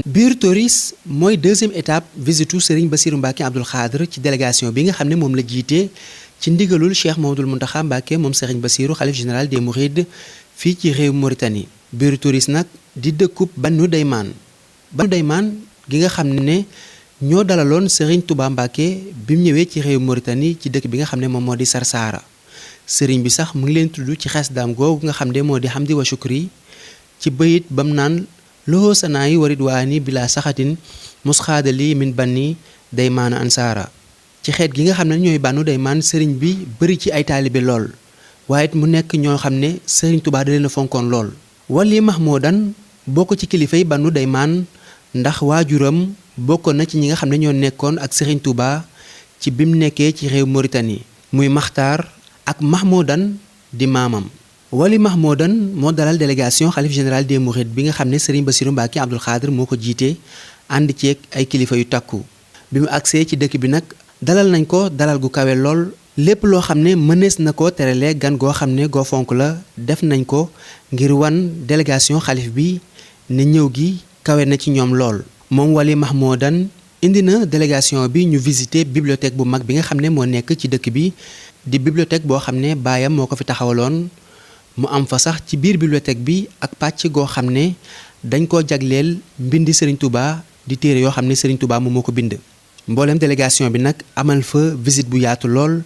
biir Toris mooy deuxième étape visitu Serigne Bassirou Mbacké Abdoul Khadr ci délégation bi nga xam ne moom la jiite ci ndigalul Cheikh Mouhamadoul Mountakha Mbacké moom Serigne Bassirou xalif général des Mourides fii ci réew Mauritanie. biir Toris nag di dëkkub Banu Daymaan gi nga xam ne ñoo dalaloon Serigne Touba Mbacké bi mu ñëwee ci réew Mauritanie ci dëkk bi nga xam ne moom moo di Sarsara. Serigne bi sax mu ngi leen tudd ci xasdaam googu nga xam ne moo di hamdi wa shukri ci bayit bam naan loxo sanaayi warit waani bila saxatin musxaadali min banni daymaana ansaara. ci xeet gi nga xam ne ñooy Banu Daymaan sëriñ bi bëri ci ay taalibe lool waaye it mu nekk ñoo xam ne sëriñ Tuubaa da leen a fonkoon lool. Wali Mahmoudan bokk ci kilifay Banu Daymaan ndax waajuram bokkoon na ci ñi nga xam ne ñoo nekkoon ak sëriñ Tuubaa ci bi mu nekkee ci réew Mauritanie muy Maxtaar ak Mahmoudan di maamam. Wali Mahmoudan moo dalal délégation xalif général des Mourides bi nga xam ne Serigne Bassirou Mbacké Abdoul Khadr moo ko jiite ànd ceeg ay kilifa yu takku. bi mu agsee ci dëkk bi nag dalal nañ ko dalal gu kawe lool lépp loo xam ne mënees na ko terale gan goo xam ne goo fonk la def nañ ko ngir wan délégation xalif bi ne ñëw gi kawe na ci ñoom lool. moom Wali Mahmoudan indi na délégation bi ñu visiter bibliothèque bu mag bi nga xam ne moo nekk ci dëkk bi di bibliothèque boo xam ne baayam moo ko fi taxawaloon. mu am fa sax ci biir bibliothèque bi ak pàcc goo xam ne dañ koo jagleel mbindi Serigne Touba di téere yoo xam ne Serigne Touba moom moo ko bind. mbooleem délégation bi nag amal fa visite bu yaatu lool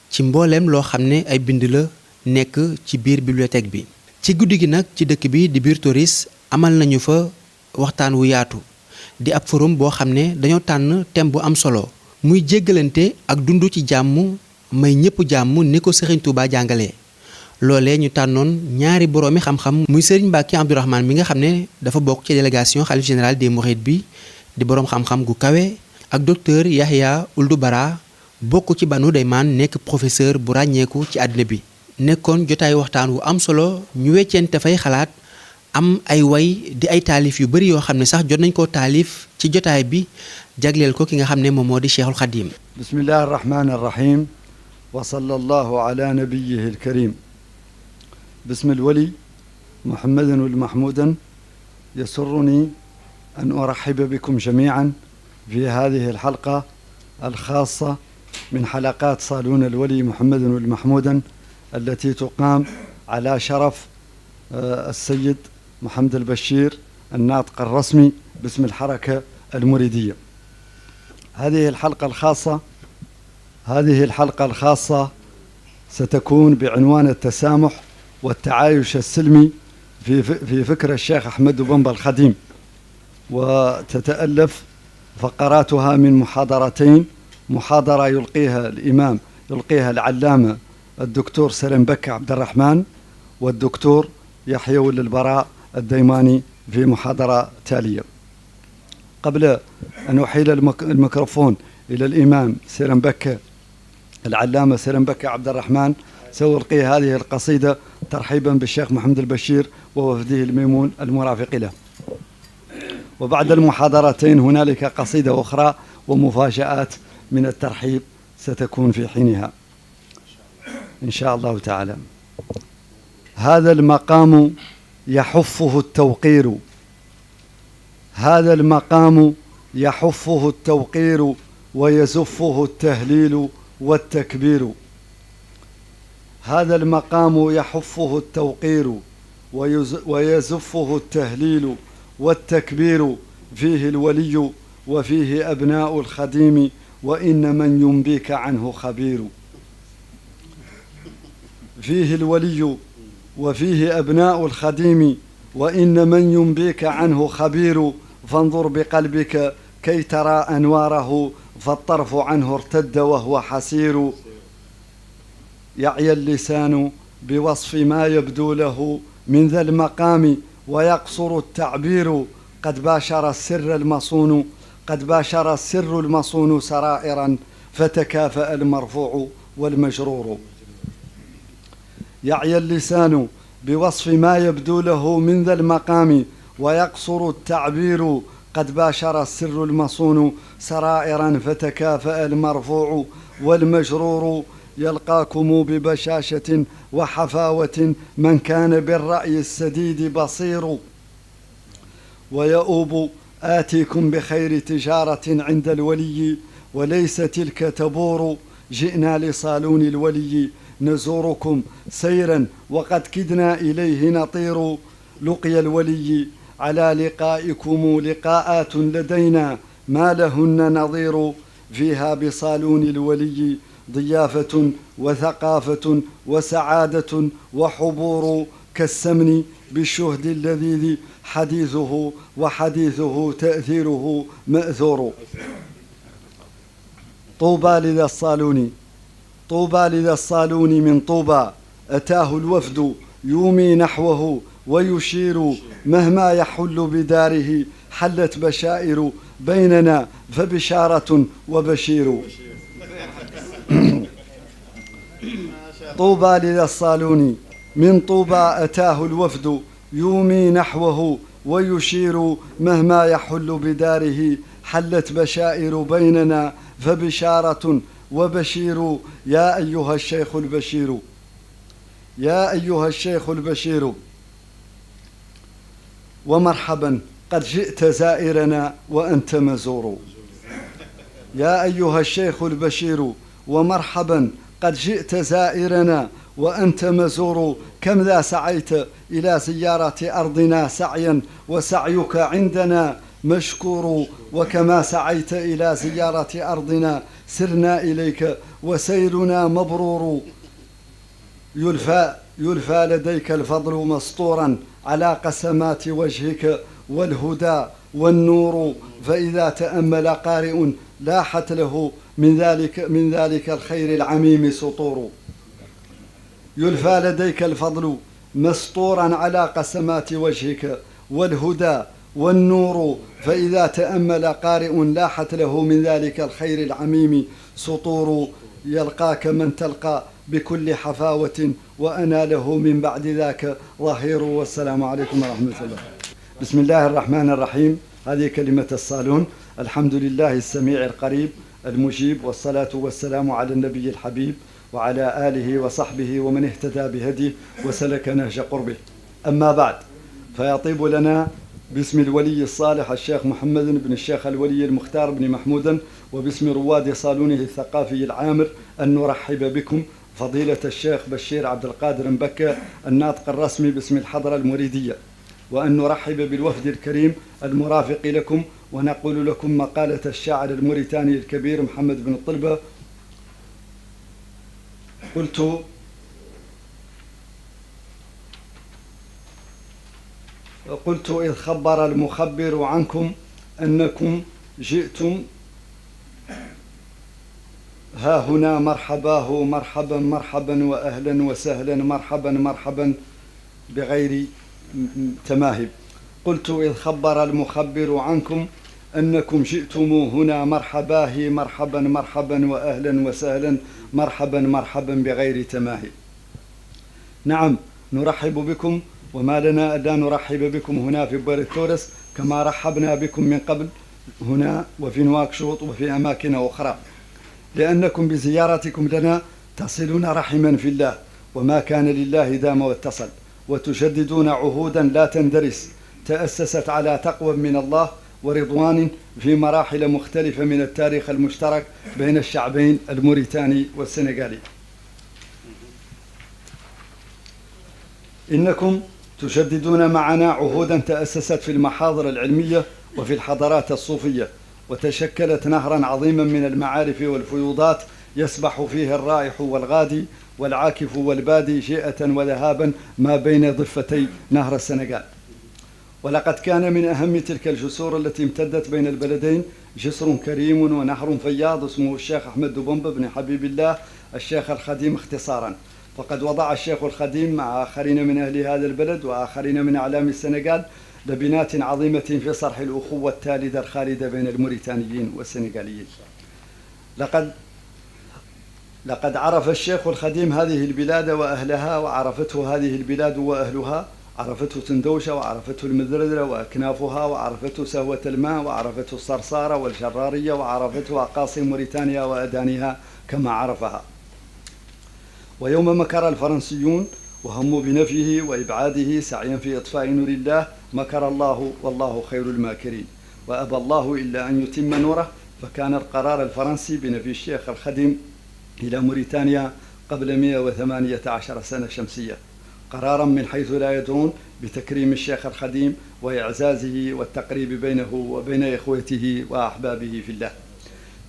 ci mbooleem loo xam ne ay bind la nekk ci biir bibliothèque bi. ci guddi gi nag ci dëkk bi di biir Toris amal nañu fa waxtaan wu yaatu di ab forum boo xam ne dañoo tànn thème bu am solo muy jéggalante ak dund ci jàmm may ñëpp jàmm ni ko Serigne Touba jàngalee. loolee ñu tànnoon ñaari boroomi xam-xam muy Serigne Mbacké Abdourahmane mi nga xam ne dafa bokk ci délégation xalif général des Mourides bi di boroom xam-xam gu kawe ak docteur Yahya Ould Bara bokk ci Banu Daymaan nekk professeur bu ràññeeku ci àddina bi. nekkoon jotaay waxtaan wu am solo ñu weccente fay xalaat am ay way di ay taalif yu bari yoo xam ne sax jot nañ koo taalif ci jotaay bi jagleel ko ki nga xam ne moom moo di Cheikhul Khadim. bismillahi arrahmani arrahim wa sallallahu ala nabiyyihi alkarim. باسم الولي محمد المحمودا يسرني أن أرحب بكم جميعا في هذه الحلقة الخاصة من حلقات صالون الولي محمد المحمودا التي تقام على شرف السيد محمد البشير الناطق الرسمي باسم الحركة المريدية. هذه الحلقة الخاصة ستكون بعنوان التسامح والتعايش السلمي في فكر الشيخ أحمد بن الخديم، وتتألف فقراتها من محاضرتين، محاضرة يلقيها العلامة الدكتور سلام بكة عبد الرحمن والدكتور يحيى ولد البراء الديماني في محاضرة تالية. قبل أن أحيل الميكروفون إلى الإمام سلام بكة العلامة سلام بكة عبد الرحمن سألقي هذه القصيدة ترحيبا بالشيخ محمد البشير ووفده الميمون المرافق له. وبعد المحاضرتين هنالك قصيدة أخرى ومفاجآت من الترحيب ستكون في حينها إن شاء الله تعالى. هذا المقام يحفه التوقير، هذا المقام يحفه التوقير ويزفه التهليل والتكبير. هذا المقام يحفه التوقير ويزفه التهليل والتكبير. فيه الولي وفيه أبناء الخديم وإن من ينبيك عنه خبير. فيه الولي وفيه أبناء الخديم وإن من ينبيك عنه خبير. فانظر بقلبك كي ترى أنواره فالطرف عنه ارتد وهو حسير. يعي اللسان بوصف ما يبدو له من ذا المقام ويقصر التعبير. قد باشر السر المصون سرائرا فتكافأ المرفوع والمجرور. يعي اللسان بوصف ما يبدو له من ذا المقام ويقصر التعبير. قد باشر السر المصون سرائرا فتكافأ المرفوع والمجرور. يلقاكم ببشاشة وحفاوة من كان بالرأي السديد بصير. ويؤوب آتيكم بخير تجارة عند الولي، وليس تلك تبور. جئنا لصالون الولي نزوركم سيرا، وقد كدنا إليه نطير. لقي الولي على لقائكم لقاءات لدينا ما لهن نظير. فيها بصالون الولي ضيافة وثقافة وسعادة وحبور، كالسمن بالشهد اللذيذ حديثه، وحديثه تأثيره مأثور. طوبى لذا الصالون، طوبى لذا الصالون من طوبى، أتاه الوفد يومي نحوه ويشير. مهما يحل بداره حلت بشائر، بيننا فبشارة وبشير. طوبى لذا الصالون من طوبى، أتاه الوفد يومي نحوه ويشير. مهما يحل بداره حلت بشائر، بيننا فبشارة وبشير. يا أيها الشيخ البشير، يا أيها الشيخ البشير، ومرحبا قد جئت زائرنا وأنت مزور. يا أيها الشيخ البشير، ومرحبا قد جئت زائرنا وأنت مزور. كم ذا سعيت إلى زيارة أرضنا سعيا، وسعيك عندنا مشكور. وكما سعيت إلى زيارة أرضنا سرنا إليك وسيرنا مبرور. يلفى لديك الفضل مسطورا على قسمات وجهك والهدى والنور. فإذا تأمل قارئ لاحت له من ذلك الخير العميم سطور. يلفى لديك الفضل مسطورا على قسمات وجهك والهدى والنور. فإذا تأمل قارئ لاحت له من ذلك الخير العميم سطور. يلقاك من تلقى بكل حفاوة، وأنا له من بعد ذاك ظهير. والسلام عليكم ورحمة الله. بسم الله الرحمن الرحيم. هذه كلمة الصالون. الحمد لله السميع القريب المجيب، والصلاة والسلام على النبي الحبيب وعلى آله وصحبه ومن اهتدى بهديه وسلك نهج قربه. أما بعد، فيطيب لنا باسم الولي الصالح الشيخ محمد بن الشيخ الولي المختار بن محمود، وباسم رواد صالونه الثقافي العامر، أن نرحب بكم فضيلة الشيخ بشير عبد القادر مبكى الناطق الرسمي باسم الحضرة المريدية، وأن نرحب بالوفد الكريم المرافق لكم، ونقول لكم مقالة الشاعر الموريتاني الكبير محمد بن الطلبة. قلت إذ خبر المخبر عنكم أنكم جئتم ها هنا مرحباه، مرحبا مرحبا وأهلا وسهلا، مرحبا مرحبا بغير تماهب. قلت إذ خبر المخبر عنكم أنكم جئتم هنا مرحباه، مرحبا مرحبا وأهلا وسهلا، مرحبا مرحبا بغير تماهب. نعم، نرحب بكم، وما لنا ألا نرحب بكم هنا في بوريتورس كما رحبنا بكم من قبل هنا وفي نواكشوط وفي أماكن أخرى، لأنكم بزيارتكم لنا تصلون رحما في الله، وما كان لله دام واتصل، وتجددون عهودا لا تندرس تأسست على تقوى من الله ورضوان في مراحل مختلفة من التاريخ المشترك بين الشعبين الموريتاني والسنغالي. إنكم تجددون معنا عهودا تأسست في المحاضر العلمية وفي الحضارات الصوفية، وتشكلت نهرا عظيما من المعارف والفيوضات يسبح فيه الرائح والغادي والعاكف والبادي شيئة وذهابا ما بين ضفتي نهر السنغال. ولقد كان من أهم تلك الجسور التي امتدت بين البلدين جسر كريم ونهر فياض اسمه الشيخ أحمد دوبومبا بن حبيب الله الشيخ الخديم اختصارا. فقد وضع الشيخ الخديم مع آخرين من أهل هذا البلد وآخرين من أعلام السنغال لبنات عظيمة في صرح الأخوة التالدة الخالدة بين الموريتانيين والسنغاليين. لقد عرف الشيخ الخديم هذه البلاد وأهلها، وعرفته هذه البلاد وأهلها، عرفته تندوشة وعرفته المذردة وأكنافها، وعرفته سهوة الماء، وعرفته الصرصارة والشرارية، وعرفته أقاصي موريتانيا وأدانيها كما عرفها. ويوم مكر الفرنسيون وهموا بنفيه وإبعاده سعيا في إطفاء نور الله، مكر الله والله خير الماكرين. وأبى الله إلا أن يتم نوره، فكان القرار الفرنسي بنفي الشيخ الخديم إلى موريتانيا قبل 118 سنة شمسية، قرارا من حيث لا يدرون بتكريم الشيخ الخديم وإعزازه والتقريب بينه وبين إخوته وأحبابه في الله.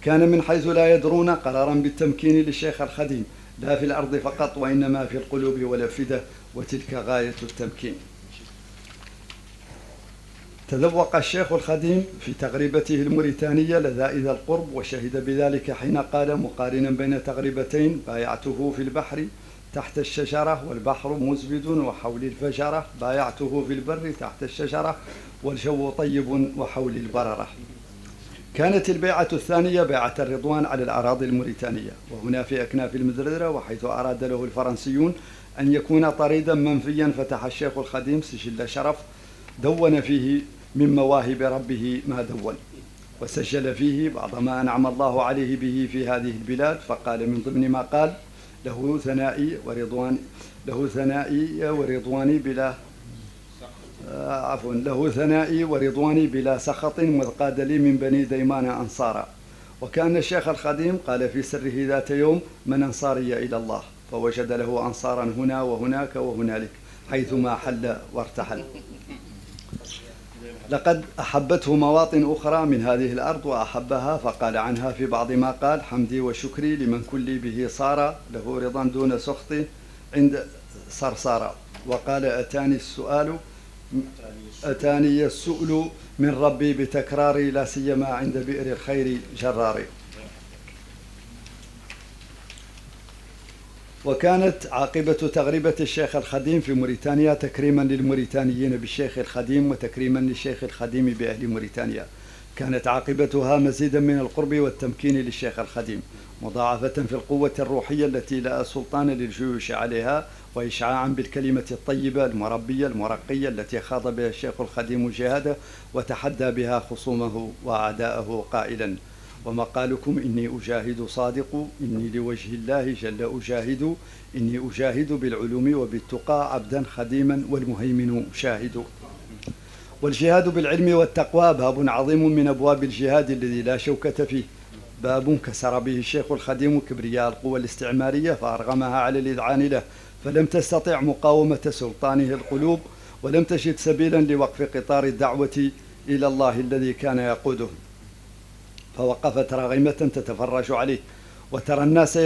كان من حيث لا يدرون قرارا بالتمكين للشيخ الخديم لا في الأرض فقط وإنما في القلوب والأفئدة، وتلك غاية التمكين. تذوق الشيخ الخديم في تغريبته الموريتانية لذائذ القرب، وشهد بذلك حين قال مقارنا بين تغريبتين: بايعته في البحر تحت الشجرة والبحر مزبد وحولي الفجرة، بايعته في البر تحت الشجرة والجو طيب وحولي البررة. كانت البيعة الثانية بيعة الرضوان على الأراضي الموريتانية، وهنا في أكناف المزردرة، وحيث أراد له الفرنسيون أن يكون طريدا منفيا فتح الشيخ الخديم سجل شرف دون فيه من مواهب ربه ما دون، وسجل فيه بعض ما أنعم الله عليه به في هذه البلاد، فقال من ضمن ما قال: له ثنائي ورضواني بلا له ثنائي ورضواني بلا سخط، مذ قاد لي من بني ديمان أنصارا. وكان الشيخ الخديم قال في سره ذات يوم: من أنصاري إلى الله؟ فوجد له أنصارا هنا وهناك وهنالك حيثما حل وارتحل. لقد أحبته مواطن أخرى من هذه الأرض وأحبها، فقال عنها في بعض ما قال: حمدي وشكري لمن كل به صار، له رضا دون سخط عند صرصار. وقال: أتاني السؤل من ربي بتكراري، لا سيما عند بئر الخير جراري. وكانت عاقبة تغريبة الشيخ الخديم في موريتانيا تكريما للموريتانيين بالشيخ الخديم وتكريما للشيخ الخديم بأهل موريتانيا. كانت عاقبتها مزيدا من القرب والتمكين للشيخ الخديم، مضاعفة في القوة الروحية التي لا سلطان للجيوش عليها، وإشعاعا بالكلمة الطيبة المربية المرقية التي خاض بها الشيخ الخديم جهاده وتحدى بها خصومه وأعداءه قائلا: ومقالكم إني أجاهد صادق، إني لوجه الله جل أجاهد، إني أجاهد بالعلوم وبالتقى عبدا خديما والمهيمن شاهد. والجهاد بالعلم والتقوى باب عظيم من أبواب الجهاد الذي لا شوكة فيه، باب كسر به الشيخ الخديم كبرياء القوى الاستعمارية فأرغمها على الإذعان له، فلم تستطع مقاومة سلطانه القلوب، ولم تجد سبيلا لوقف قطار الدعوة إلى الله الذي كان يقوده، فوقفت راغمة تتفرج عليه، وترى الناس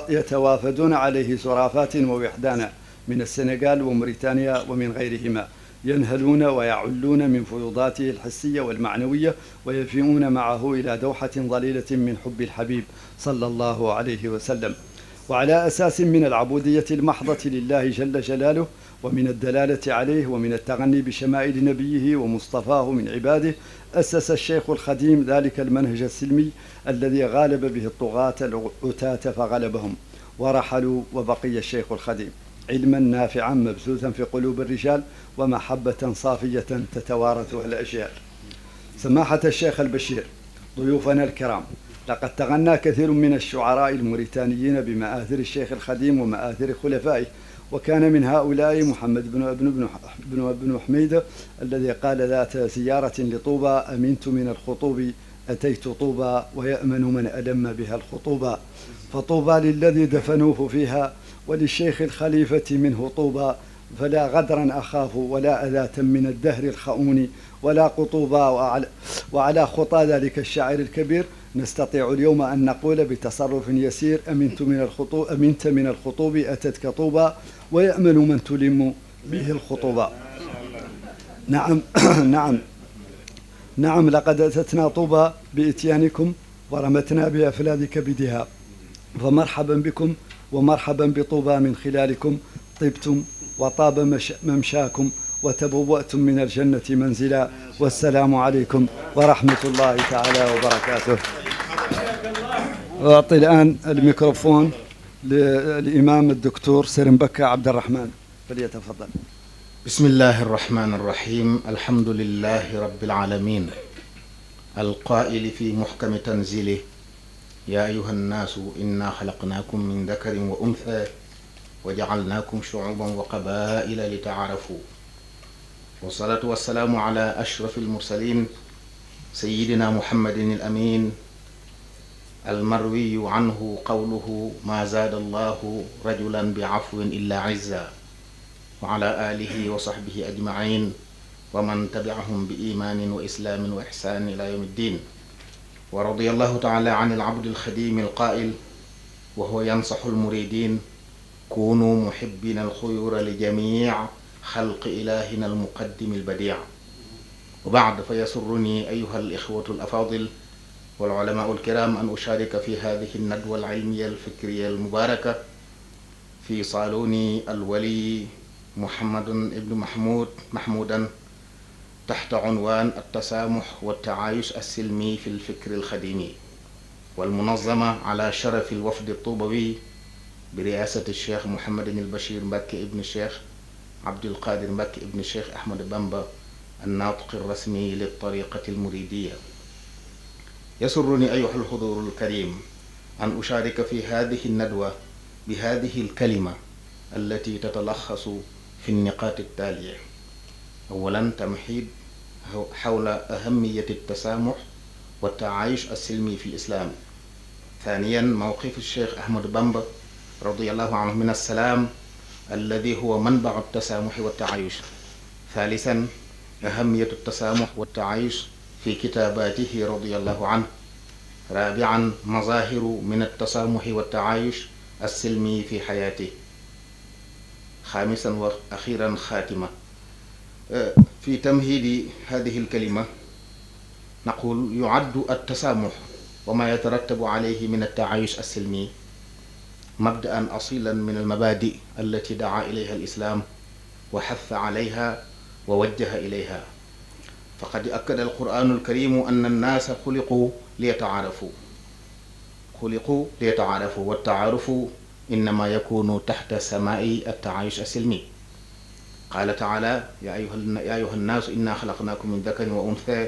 يتوافدون عليه زرافات ووحدانا من السنغال وموريتانيا ومن غيرهما، ينهلون ويعلون من فيوضاته الحسية والمعنوية، ويفيئون معه إلى دوحة ظليلة من حب الحبيب صلى الله عليه وسلم، وعلى أساس من العبودية المحضة لله جل جلاله، ومن الدلالة عليه، ومن التغني بشمائل نبيه ومصطفاه من عباده، أسس الشيخ الخديم ذلك المنهج السلمي الذي غالب به الطغاة العتاة فغلبهم ورحلوا، وبقي الشيخ الخديم علما نافعا مبثوثا في قلوب الرجال، ومحبة صافية تتوارثها الأجيال. سماحة الشيخ البشير، ضيوفنا الكرام، لقد تغنى كثير من الشعراء الموريتانيين بمآثر الشيخ الخديم ومآثر خلفائه، وكان من هؤلاء محمد بن حميد الذي قال ذات زيارة لطوبى: أمنت من الخطوب أتيت طوبى، ويأمن من ألم بها الخطوبى، فطوبى للذي دفنوه فيها، وللشيخ الخليفة منه طوبى، فلا غدرا أخاف ولا أذاة من الدهر الخؤون ولا قطوبا. وعلى خطى ذلك الشاعر الكبير نستطيع اليوم أن نقول بتصرف يسير: أمنت من الخطوب أتتك طوبى، ويأمن من تلم به الخطوبة. نعم لقد أتتنا طوبى بإتيانكم ورمتنا بأفلاذ كبدها، فمرحبا بكم ومرحبا بطوبى من خلالكم، طبتم وطاب ممشاكم وتبوأتم من الجنة منزلا، والسلام عليكم ورحمة الله تعالى وبركاته. وأعطي الآن الميكروفون للإمام الدكتور سرمبكة عبد الرحمن، فليتفضل. بسم الله الرحمن الرحيم. الحمد لله رب العالمين، القائل في محكم تنزيله: يا أيها الناس إنا خلقناكم من ذكر وأنثى وجعلناكم شعوبا وقبائل لتعارفوا، والصلاة والسلام على أشرف المرسلين سيدنا محمد الأمين المروي عنه قوله ما زاد الله رجلا بعفو إلا عزا وعلى آله وصحبه أجمعين ومن تبعهم بإيمان وإسلام وإحسان إلى يوم الدين. ورضي الله تعالى عن العبد الخديم القائل وهو ينصح المريدين كونوا محبين الخيور لجميع خلق إلهنا المقدم البديع. وبعد فيسرني أيها الإخوة الأفاضل والعلماء الكرام أن أشارك في هذه الندوة العلمية الفكرية المباركة في صالون الولي محمد بن محمودا تحت عنوان التسامح والتعايش السلمي في الفكر الخديمي، والمنظمة على شرف الوفد الطوبوي برئاسة الشيخ محمد البشير مكي ابن الشيخ عبد القادر مكي ابن الشيخ أحمد بامبا الناطق الرسمي للطريقة المريدية. يسرني أيها الحضور الكريم أن أشارك في هذه الندوة بهذه الكلمة التي تتلخص في النقاط التالية: أولا تمهيد حول أهمية التسامح والتعايش السلمي في الإسلام. ثانيا موقف الشيخ أحمد بامبا رضي الله عنه من السلام الذي هو منبع التسامح والتعايش. ثالثا أهمية التسامح والتعايش في كتاباته رضي الله عنه. رابعا مظاهر من التسامح والتعايش السلمي في حياته. خامسا وأخيرا خاتمة. في تمهيد هذه الكلمة نقول يعد التسامح وما يترتب عليه من التعايش السلمي مبدأ أصيلا من المبادئ التي دعا إليها الإسلام وحث عليها ووجه إليها. فقد أكد القرآن الكريم أن الناس خلقوا ليتعارفوا والتعارف إنما يكون تحت سماء التعايش السلمي. قال تعالى يا أيها الناس إنا خلقناكم من ذكر وأنثى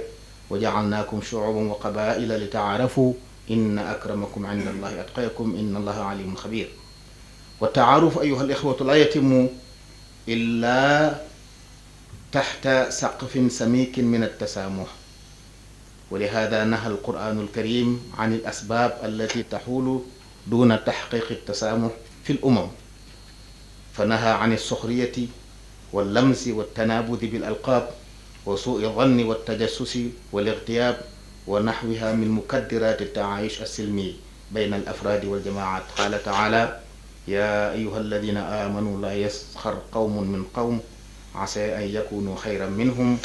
وجعلناكم شعوبا وقبائل لتعارفوا إن أكرمكم عند الله أتقاكم إن الله عليم خبير. والتعارف أيها الإخوة لا يتم إلا تحت سقف سميك من التسامح، ولهذا نهى القرآن الكريم عن الأسباب التي تحول دون تحقيق التسامح في الأمم، فنهى عن السخرية واللمز والتنابذ بالألقاب وسوء الظن والتجسس والاغتياب ونحوها من مكدرات التعايش السلمي بين الأفراد والجماعات. قال تعالى يا أيها الذين آمنوا لا يسخر قوم من قوم عسى أن يكونوا خيرا منهم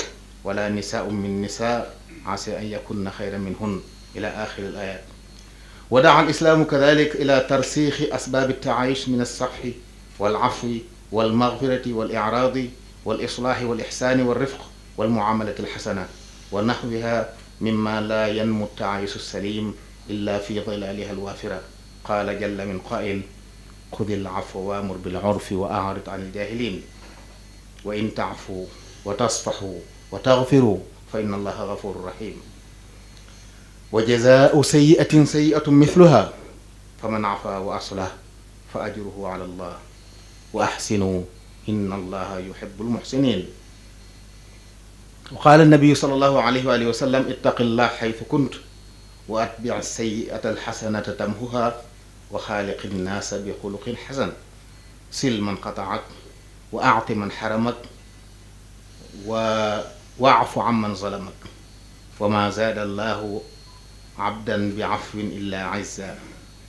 ولا نساء من نساء عسى أن يكون خيرا منهن إلى آخر الآيات. ودعا الإسلام كذلك إلى ترسيخ أسباب التعايش من الصفح والعفو والمغفرة والإعراض والإصلاح والإحسان والرفق والمعاملة الحسنة ونحوها مما لا ينمو التعايش السليم إلا في ظلالها الوافرة. قال جل من قائل خذ العفو وامر بالعرف وأعرض عن الجاهلين وإن تعفوا وتصفحوا وتغفروا فإن الله غفور رحيم. وجزاء سيئة سيئة مثلها فمن عفا وأصلح فأجره على الله وأحسنوا إن الله يحب المحسنين. وقال النبي صلى الله عليه وآله وسلم اتق الله حيث كنت وأتبع السيئة الحسنة تمهها وخالق الناس بخلق حسن سل من قطعك وأعط من حرمك واعف عمن ظلمك وما زاد الله عبدا بعفو إلا عزا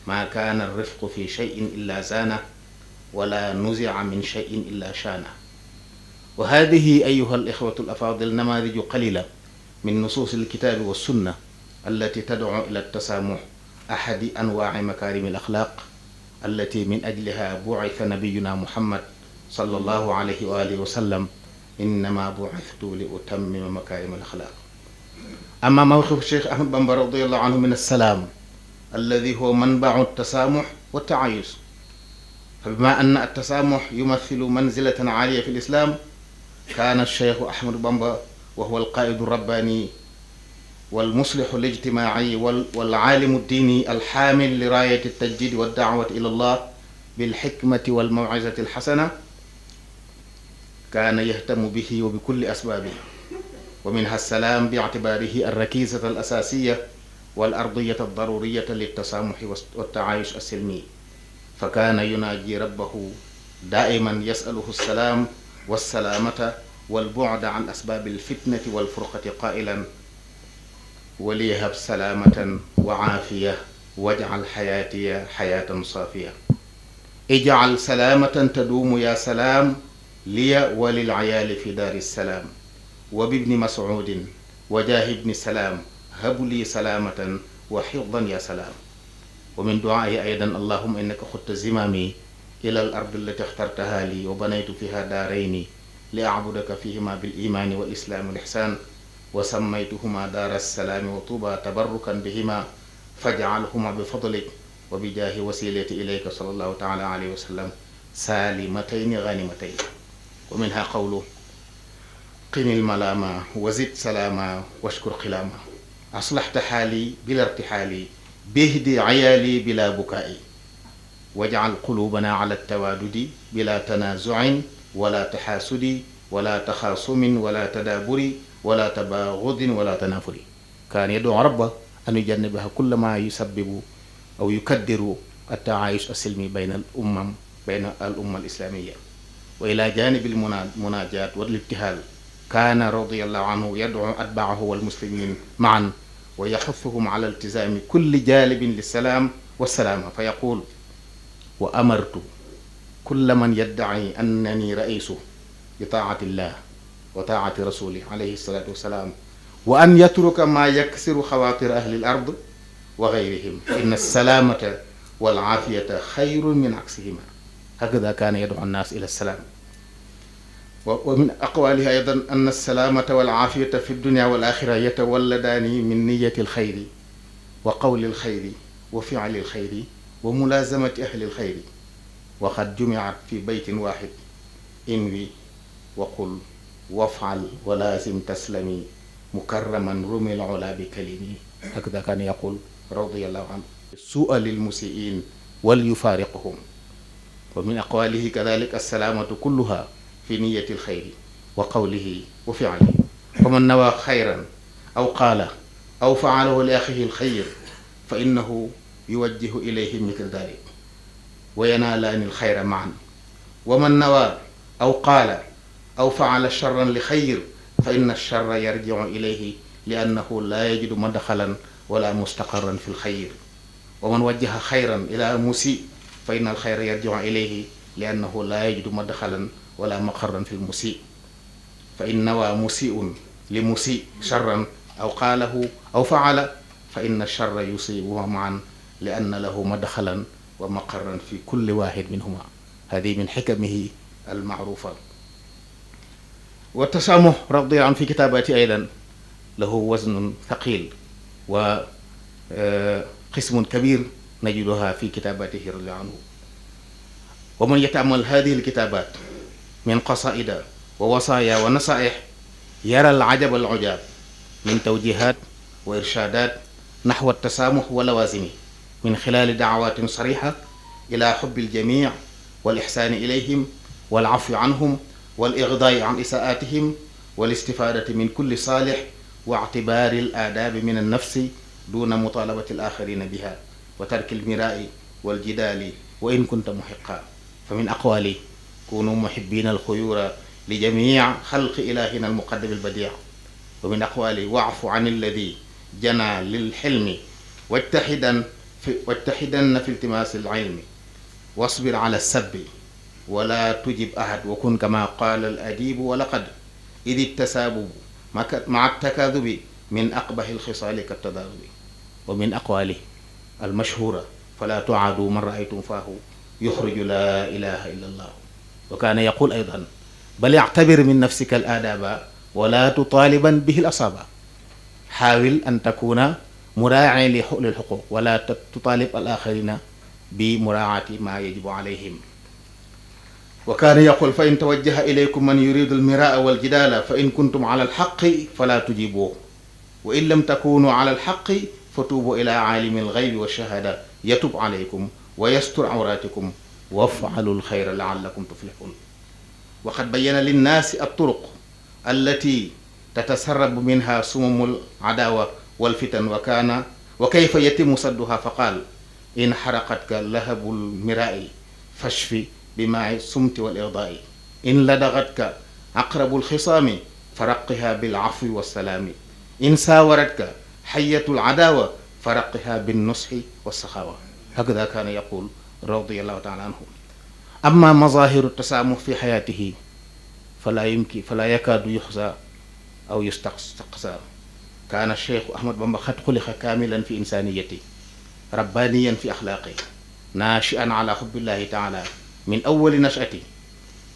ما كان الرفق في شيء إلا زانه ولا نزع من شيء إلا شانه. وهذه أيها الإخوة الأفاضل نماذج قليلة من نصوص الكتاب والسنة التي تدعو إلى التسامح أحد أنواع مكارم الأخلاق التي من أجلها بعث نبينا محمد صلى الله عليه وآله وسلم إنما بعثت لأتمم مكارم الأخلاق. أما موقف الشيخ أحمد بامبا رضي الله عنه من السلام الذي هو منبع التسامح والتعايش، فبما أن التسامح يمثل منزلة عالية في الإسلام كان الشيخ أحمد بامبا وهو القائد الرباني والمصلح الاجتماعي والعالم الديني الحامل لراية التجديد والدعوة إلى الله بالحكمة والموعظة الحسنة كان يهتم به وبكل أسبابه. ومنها السلام باعتباره الركيزة الأساسية والأرضية الضرورية للتسامح والتعايش السلمي، فكان يناجي ربه دائما يسأله السلام والسلامة والبعد عن أسباب الفتنة والفرقة قائلا: وليهب سلامة وعافية واجعل حياتي حياة صافية. اجعل سلامة تدوم يا سلام لي وللعيال في دار السلام، وبابن مسعود وجاه ابن سلام هب لي سلامة وحفظا يا سلام. ومن دعائه أيضا: اللهم إنك خدت زمامي إلى الأرض التي اخترتها لي وبنيت فيها دارين لأعبدك فيهما بالإيمان والإسلام والإحسان، وسميتهما دار السلام وطوبى تبركا بهما، فاجعلهما بفضلك وبجاه وسيلتي إليك صلى الله تعالى عليه وسلم سالمتين غانمتين. ومنها قوله: قن الملامة وزد سلاما واشكر قلاما، أصلحت حالي بلا ارتحالي بهدي عيالي بلا بكائي، واجعل قلوبنا على التوادد بلا تنازع ولا تحاسد ولا تخاصم ولا تدابر ولا تباغض ولا تنافر. كان يدعو ربه أن يجنبها كل ما يسبب أو يكدر التعايش السلمي بين الأمة الإسلامية. وإلى جانب المناجاة والابتهال كان رضي الله عنه يدعو أتباعه والمسلمين معا ويحثهم على التزام كل جالب للسلام والسلامة، فيقول: وأمرت كل من يدعي أنني رئيسه بطاعة الله وطاعة رسوله عليه الصلاة والسلام، وأن يترك ما يكسر خواطر أهل الأرض وغيرهم، فإن السلامة والعافية خير من عكسهما. هكذا كان يدعو الناس إلى السلام. ومن أقواله أيضا أن السلامة والعافية في الدنيا والآخرة يتولدان من نية الخير وقول الخير وفعل الخير وملازمة أهل الخير، وقد جمعت في بيت واحد: انوي وقل وافعل ولازم تسلمي مكرما رمي العلا بكلمي. هكذا كان يقول رضي الله عنه: سوء للمسيئين وليفارقهم. ومن أقواله كذلك: السلامة كلها في نية الخير وقوله وفعله، فمن نوى خيرا أو قال أو فعله لأخيه الخير فإنه يوجه إليه مثل ذلك وينالان الخير معا. ومن نوى أو قال أو فعل شرا لخير فإن الشر يرجع إليه لأنه لا يجد مدخلا ولا مستقرا في الخير. ومن وجه خيرا إلى مسيء فإن الخير يرجع إليه لأنه لا يجد مدخلا ولا مقرا في المسيء. فإن نوى مسيء لمسيء شرا أو قاله أو فعل فإن الشر يصيبه معا لأن له مدخلا ومقرا في كل واحد منهما. هذه من حكمه المعروفة. والتسامح رضي عنه في كتاباته أيضا له وزن ثقيل وقسم كبير نجدها في كتاباته رضي عنه. ومن يتأمل هذه الكتابات من قصائد ووصايا ونصائح يرى العجب العجاب من توجيهات وإرشادات نحو التسامح ولوازمه من خلال دعوات صريحة إلى حب الجميع والإحسان إليهم والعفو عنهم والإغضاء عن إساءاتهم والاستفادة من كل صالح واعتبار الآداب من النفس دون مطالبة الآخرين بها وترك المراء والجدال وإن كنت محقا. فمن أقوالي: كونوا محبين الخيور لجميع خلق إلهنا المقدم البديع. ومن أقوالي: واعف عن الذي جنى للحلم واجتهدن في التماس العلم، واصبر على السب ولا تجب أحد، وكن كما قال الأديب ولقد إذ التسابب مع التكاذب من أقبح الخصال كالتضارب. ومن أقواله المشهورة: فلا تعادوا من رأيتم فاه يخرج لا إله إلا الله. وكان يقول أيضا: بل اعتبر من نفسك الآداب ولا تطالبا به الأصابع. حاول أن تكون مراعي للحقوق ولا تطالب الآخرين بمراعاة ما يجب عليهم. وكان يقول: فإن توجه إليكم من يريد المراء والجدال فإن كنتم على الحق فلا تجيبوه، وإن لم تكونوا على الحق فتوبوا إلى عالم الغيب والشهادة يتوب عليكم ويستر عوراتكم وافعلوا الخير لعلكم تفلحون. وقد بين للناس الطرق التي تتسرب منها سمم العداوة والفتن وكيف يتم صدها؟ فقال إن حرقتك لهب المراء فاشفي بماء الصمت والإرضاء، إن لدغتك عقرب الخصام فرقها بالعفو والسلام، إن ساورتك حية العداوة فرقها بالنصح والسخاوة. هكذا كان يقول رضي الله تعالى عنه. أما مظاهر التسامح في حياته فلا يكاد يحصى أو يستقصى. كان الشيخ أحمد بامبا قد خلق كاملا في إنسانيته، ربانيا في أخلاقه، ناشئا على حب الله تعالى من أول نشأته،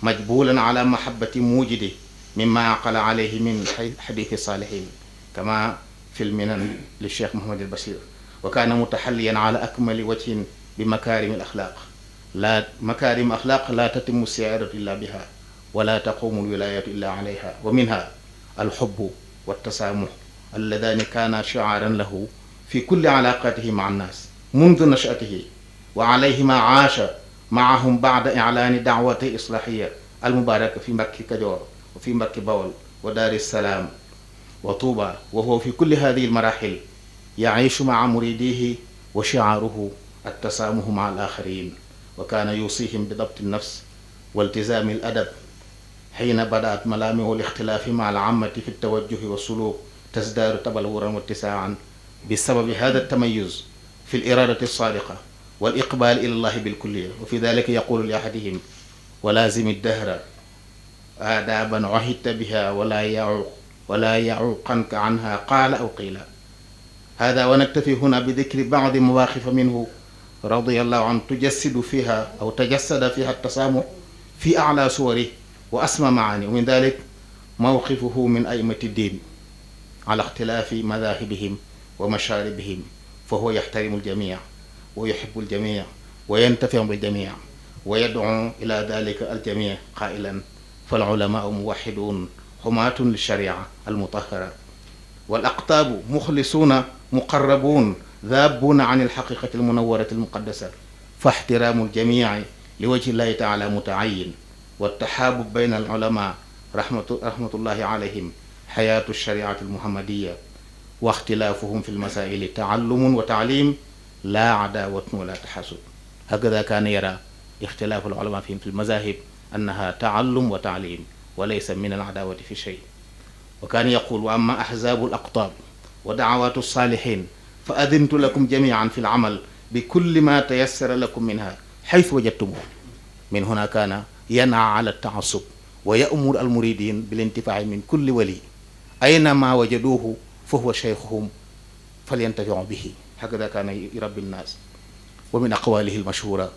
مجبولا على محبة موجده مما عقل عليه من حديث الصالحين كما في المنن للشيخ محمد البشير. وكان متحليا على أكمل وجه بمكارم الأخلاق، مكارم أخلاق لا تتم السيادة إلا بها ولا تقوم الولاية إلا عليها، ومنها الحب والتسامح اللذان كانا شعارا له في كل علاقاته مع الناس منذ نشأته، وعليهما عاش معهم بعد إعلان دعوته إصلاحية المباركة في مكة كجور وفي مكة بول ودار السلام وطوبى، وهو في كل هذه المراحل يعيش مع مريديه وشعاره التسامح مع الآخرين. وكان يوصيهم بضبط النفس والتزام الأدب حين بدأت ملامح الاختلاف مع العامة في التوجه والسلوك تزداد تبلورا واتساعا بسبب هذا التميز في الإرادة الصادقة والإقبال إلى الله بالكلية. وفي ذلك يقول لأحدهم: ولازم الدهر آدابا عهدت بها ولا يعوقنك عنها قال أو قيل. هذا ونكتفي هنا بذكر بعض مواقف منه رضي الله عنه تجسد فيها التسامح في أعلى صوره وأسمى معاني. ومن ذلك موقفه من أئمة الدين على اختلاف مذاهبهم ومشاربهم، فهو يحترم الجميع ويحب الجميع وينتفع بالجميع ويدعو إلى ذلك الجميع قائلا: فالعلماء موحدون حماة للشريعة المطهرة، والأقطاب مخلصون مقربون ذابون عن الحقيقة المنورة المقدسة، فاحترام الجميع لوجه الله تعالى متعين، والتحابب بين العلماء رحمة الله عليهم حياة الشريعة المحمدية، واختلافهم في المسائل تعلم وتعليم لا عداوة ولا تحاسد. هكذا كان يرى اختلاف العلماء فيهم في المذاهب أنها تعلم وتعليم وليس من العداوة في شيء. وكان يقول: وأما أحزاب الأقطاب ودعوات الصالحين فأذنت لكم جميعا في العمل بكل ما تيسر لكم منها حيث وجدتموه. من هنا كان ينعى على التعصب ويأمر المريدين بالانتفاع من كل ولي أينما وجدوه فهو شيخهم فلينتفعوا به. هكذا كان يربي الناس. ومن أقواله المشهورة: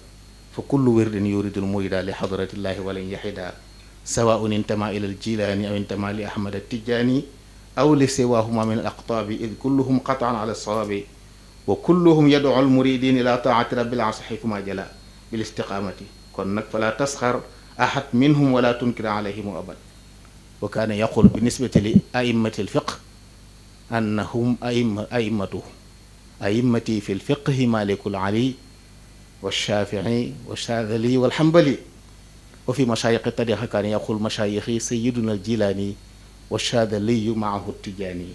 فكل ورد يورد المريد لحضرة الله ولن يحدا، سواء انتمى إلى الجيلاني أو انتمى لأحمد التجاني أو لسواهما من الأقطاب، إذ كلهم قطعا على الصواب، وكلهم يدعو المريدين إلى طاعة رب العرش حيثما جلا بالاستقامة. كن فلا تسخر أحد منهم ولا تنكر عليهم أبدا. وكان يقول بالنسبة لأئمة الفقه أنهم أئمتي في الفقه مالك العلي والشافعي والشاذلي والحنبلي. وفي مشايخ الطريقة كان يقول: مشايخي سيدنا الجيلاني والشاذلي معه التجاني.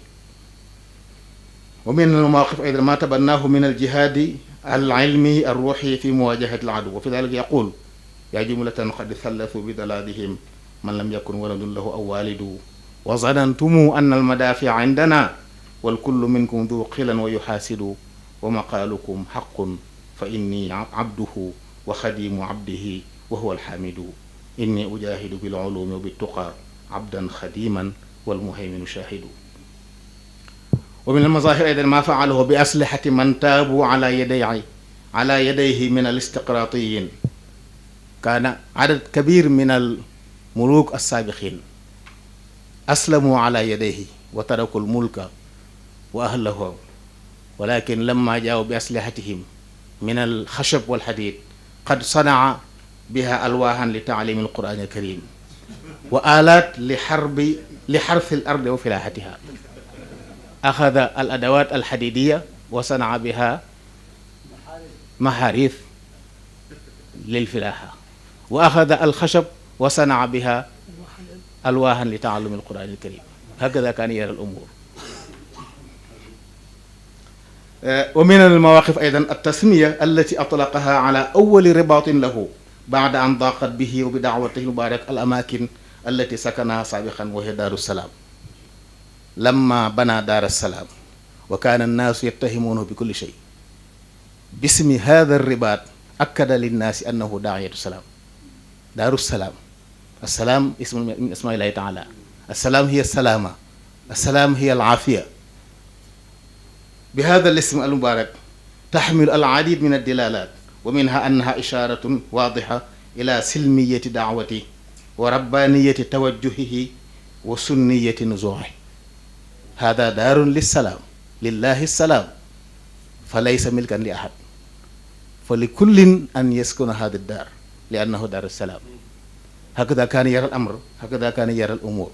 ومن المواقف أيضا ما تبناه من الجهاد العلمي الروحي في مواجهة العدو. وفي ذلك يقول: يا جملة قد ثلثوا بضلالهم من لم يكن ولد له أو والد، وظننتم أن المدافع عندنا والكل منكم ذو قلا ويحاسد، ومقالكم حق فإني عبده وخديم عبده وهو الحامد، إني أجاهد بالعلوم وبالتقى عبدا خديما والمهيمن شاهد. ومن المظاهر أيضا ما فعله بأسلحة من تابوا على يديه من الاستقراطيين. كان عدد كبير من الملوك السابقين أسلموا على يديه وتركوا الملك وأهله، ولكن لما جاءوا بأسلحتهم من الخشب والحديد قد صنع بها ألواحا لتعليم القرآن الكريم وآلات لحرث الأرض وفلاحتها. أخذ الأدوات الحديدية وصنع بها محاريث للفلاحة، وأخذ الخشب وصنع بها ألواحا لتعلم القرآن الكريم. هكذا كان يرى الأمور. ومن المواقف أيضا التسمية التي أطلقها على أول رباط له بعد أن ضاقت به وبدعوته المبارك الأماكن التي سكنها سابقا وهي دار السلام. لما بنى دار السلام وكان الناس يتهمونه بكل شيء، باسم هذا الرباط أكد للناس أنه داعية السلام. دار السلام، السلام اسم من أسماء الله تعالى، السلام هي السلامة، السلام هي العافية. بهذا الاسم المبارك تحمل العديد من الدلالات، ومنها أنها إشارة واضحة إلى سلمية دعوته وربانية توجهه وسنية نزوعه. هذا دار للسلام، لله السلام، فليس ملكا لأحد، فلكل أن يسكن هذه الدار لأنه دار السلام. هكذا كان يرى الأمر، هكذا كان يرى الأمور.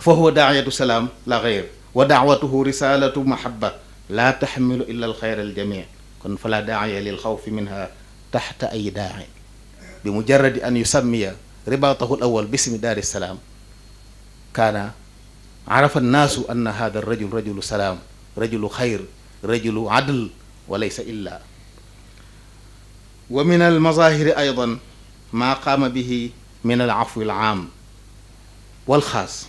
فهو داعية السلام لا غير، ودعوته رسالة محبة لا تحمل إلا الخير الجميع، فلا داعي للخوف منها تحت أي داعي. بمجرد أن يسمي رباطه الأول باسم دار السلام كان عرف الناس أن هذا الرجل رجل سلام، رجل خير، رجل عدل، وليس إلا. ومن المظاهر أيضا ما قام به من العفو العام والخاص،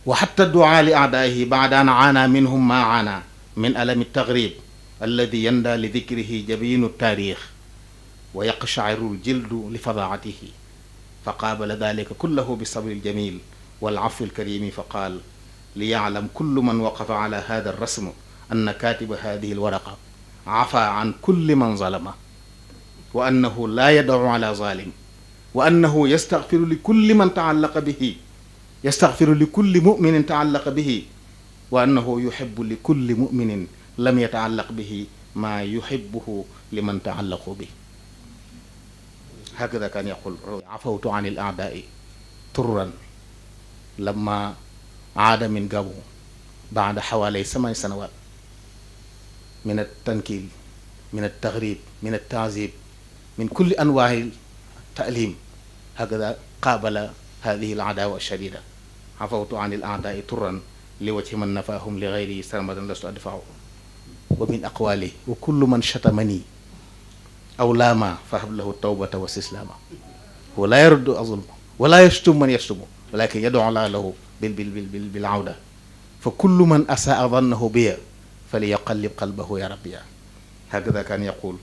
وحتى الدعاء لأعدائه بعد أن عانى منهم ما عانى من ألم التغريب الذي يندى لذكره جبين التاريخ ويقشعر الجلد لفظاعته، فقابل ذلك كله بالصبر الجميل والعفو الكريم، فقال: ليعلم كل من وقف على هذا الرسم أن كاتب هذه الورقة عفى عن كل من ظلمه، وأنه لا يدع على ظالم، وأنه يستغفر لكل من تعلق به، يستغفر لكل مؤمن تعلق به، وأنه يحب لكل مؤمن لم يتعلق به ما يحبه لمن تعلقوا به. هكذا كان يقول: عفوت عن الأعداء طرا لما عاد من جابو بعد حوالي 8 سنوات من التنكيل، من التغريب، من التعذيب، من كل أنواع التأليم. هكذا قابل هذه العداوة الشديدة. عفوت عن الأعداء طرا لوجه من نفاهم لغيري سرمدا لست أدفعه. ومن أقواله: وكل من شتمني أو لاما فهب له التوبة والاستسلام. ولا يرد الظلم ولا يشتم من يشتمه، ولكن يدعو له بالعودة. فكل من أساء ظنه بي فليقلب قلبه يا ربي. هكذا كان يقول.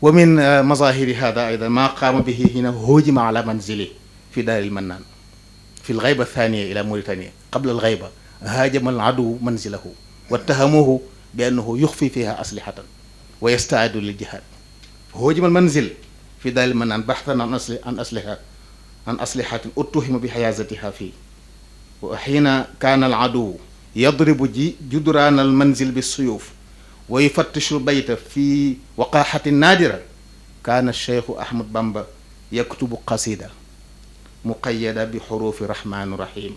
ومن مظاهر هذا أيضا ما قام به هنا هجم على منزله في دار المنان في الغيبة الثانية إلى موريتانيا. قبل الغيبة هاجم العدو منزله واتهموه بأنه يخفي فيها أسلحة ويستعد للجهاد. هجم المنزل في دار المنان بحثا عن أسلحة اتهم بحيازتها فيه. وحين كان العدو يضرب جدران المنزل بالسيوف ويفتش البيت في وقاحة نادرة، كان الشيخ أحمد بامبا يكتب قصيدة مقيدة بحروف رحمن رحيم،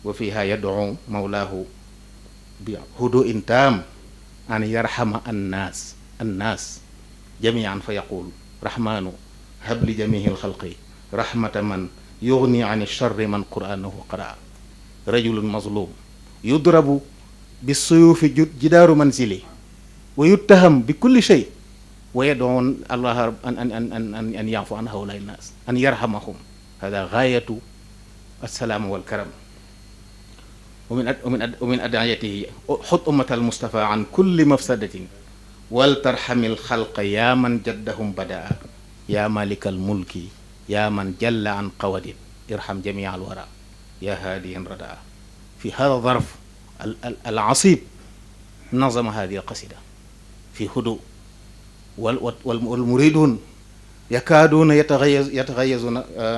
وفيها يدعو مولاه بهدوء تام أن يرحم الناس جميعا، فيقول: رحمن هب لجميع الخلق رحمة من يغني عن الشر من قرآنه قرأ. رجل مظلوم يضرب بالسيوف جدار منزله ويتهم بكل شيء، ويدعو الله أن يعفو عن هؤلاء الناس، أن يرحمهم. هذا غاية السلام والكرم. ومن أدعيته: حط أمة المصطفى عن كل مفسدة ولترحم الخلق يا من جدهم بدأ، يا مالك الملك يا من جل عن قود، ارحم جميع الورى يا هادي ردى. في هذا الظرف العصيب نظم هذه القصيدة في هدوء، والمريدون يكادون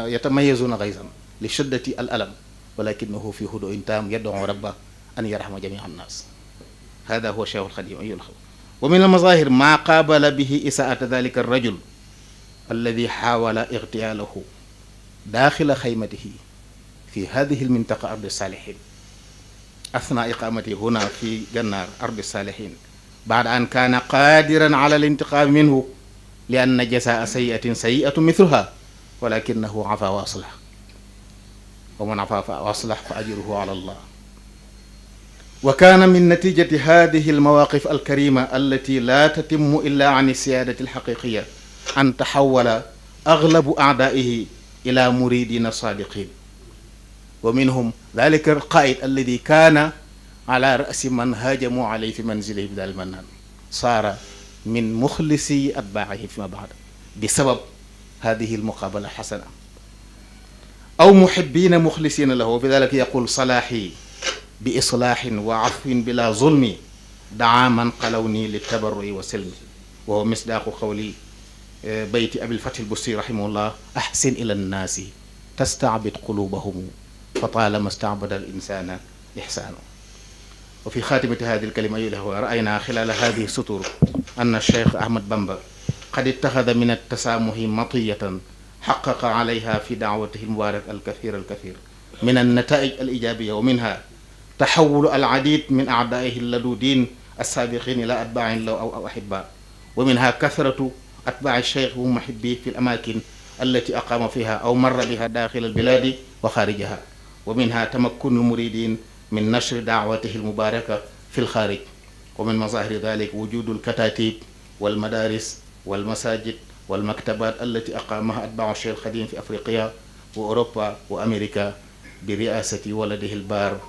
يتميزون غيظا لشدة الألم، ولكنه في هدوء تام يدعو ربه أن يرحم جميع الناس. هذا هو الشيخ الخديم أيها الأخوة. ومن المظاهر ما قابل به إساءة ذلك الرجل الذي حاول اغتياله داخل خيمته في هذه المنطقة أرض الصالحين أثناء إقامته هنا في جنار أرض الصالحين، بعد أن كان قادرا على الانتقام منه لأن جزاء سيئة سيئة مثلها، ولكنه عفا وأصلح. ومن عفا وأصلح فأجره على الله. وكان من نتيجة هذه المواقف الكريمة التي لا تتم إلا عن السيادة الحقيقية أن تحول أغلب أعدائه إلى مريدين صادقين، ومنهم ذلك القائد الذي كان على رأس من هاجموا عليه في منزله بدار المنان، صار من مخلصي أتباعه فيما بعد بسبب هذه المقابلة الحسنة، أو محبين مخلصين له. وبذلك يقول صلاحي بإصلاح وعفو بلا ظلم دعا من قلوني للتبرع وسلم، وهو مصداق قولي بيت أبي الفتح البصري رحمه الله: أحسن إلى الناس تستعبد قلوبهم فطالما استعبد الإنسان إحسانه. وفي خاتمة هذه الكلمة أيها الأخوة، رأينا خلال هذه السطور أن الشيخ أحمد بامبا قد اتخذ من التسامح مطية حقق عليها في دعوته المباركة الكثير من النتائج الإيجابية، ومنها تحول العديد من أعدائه اللدودين السابقين إلى أتباع له أو أحباء، ومنها كثرة أتباع الشيخ ومحبيه في الأماكن التي أقام فيها أو مر بها داخل البلاد وخارجها، ومنها تمكن المريدين من نشر دعوته المباركة في الخارج. ومن مظاهر ذلك وجود الكتاتيب والمدارس والمساجد والمكتبات التي أقامها أتباع الشيخ الخديم في أفريقيا وأوروبا وأمريكا برئاسة ولده البار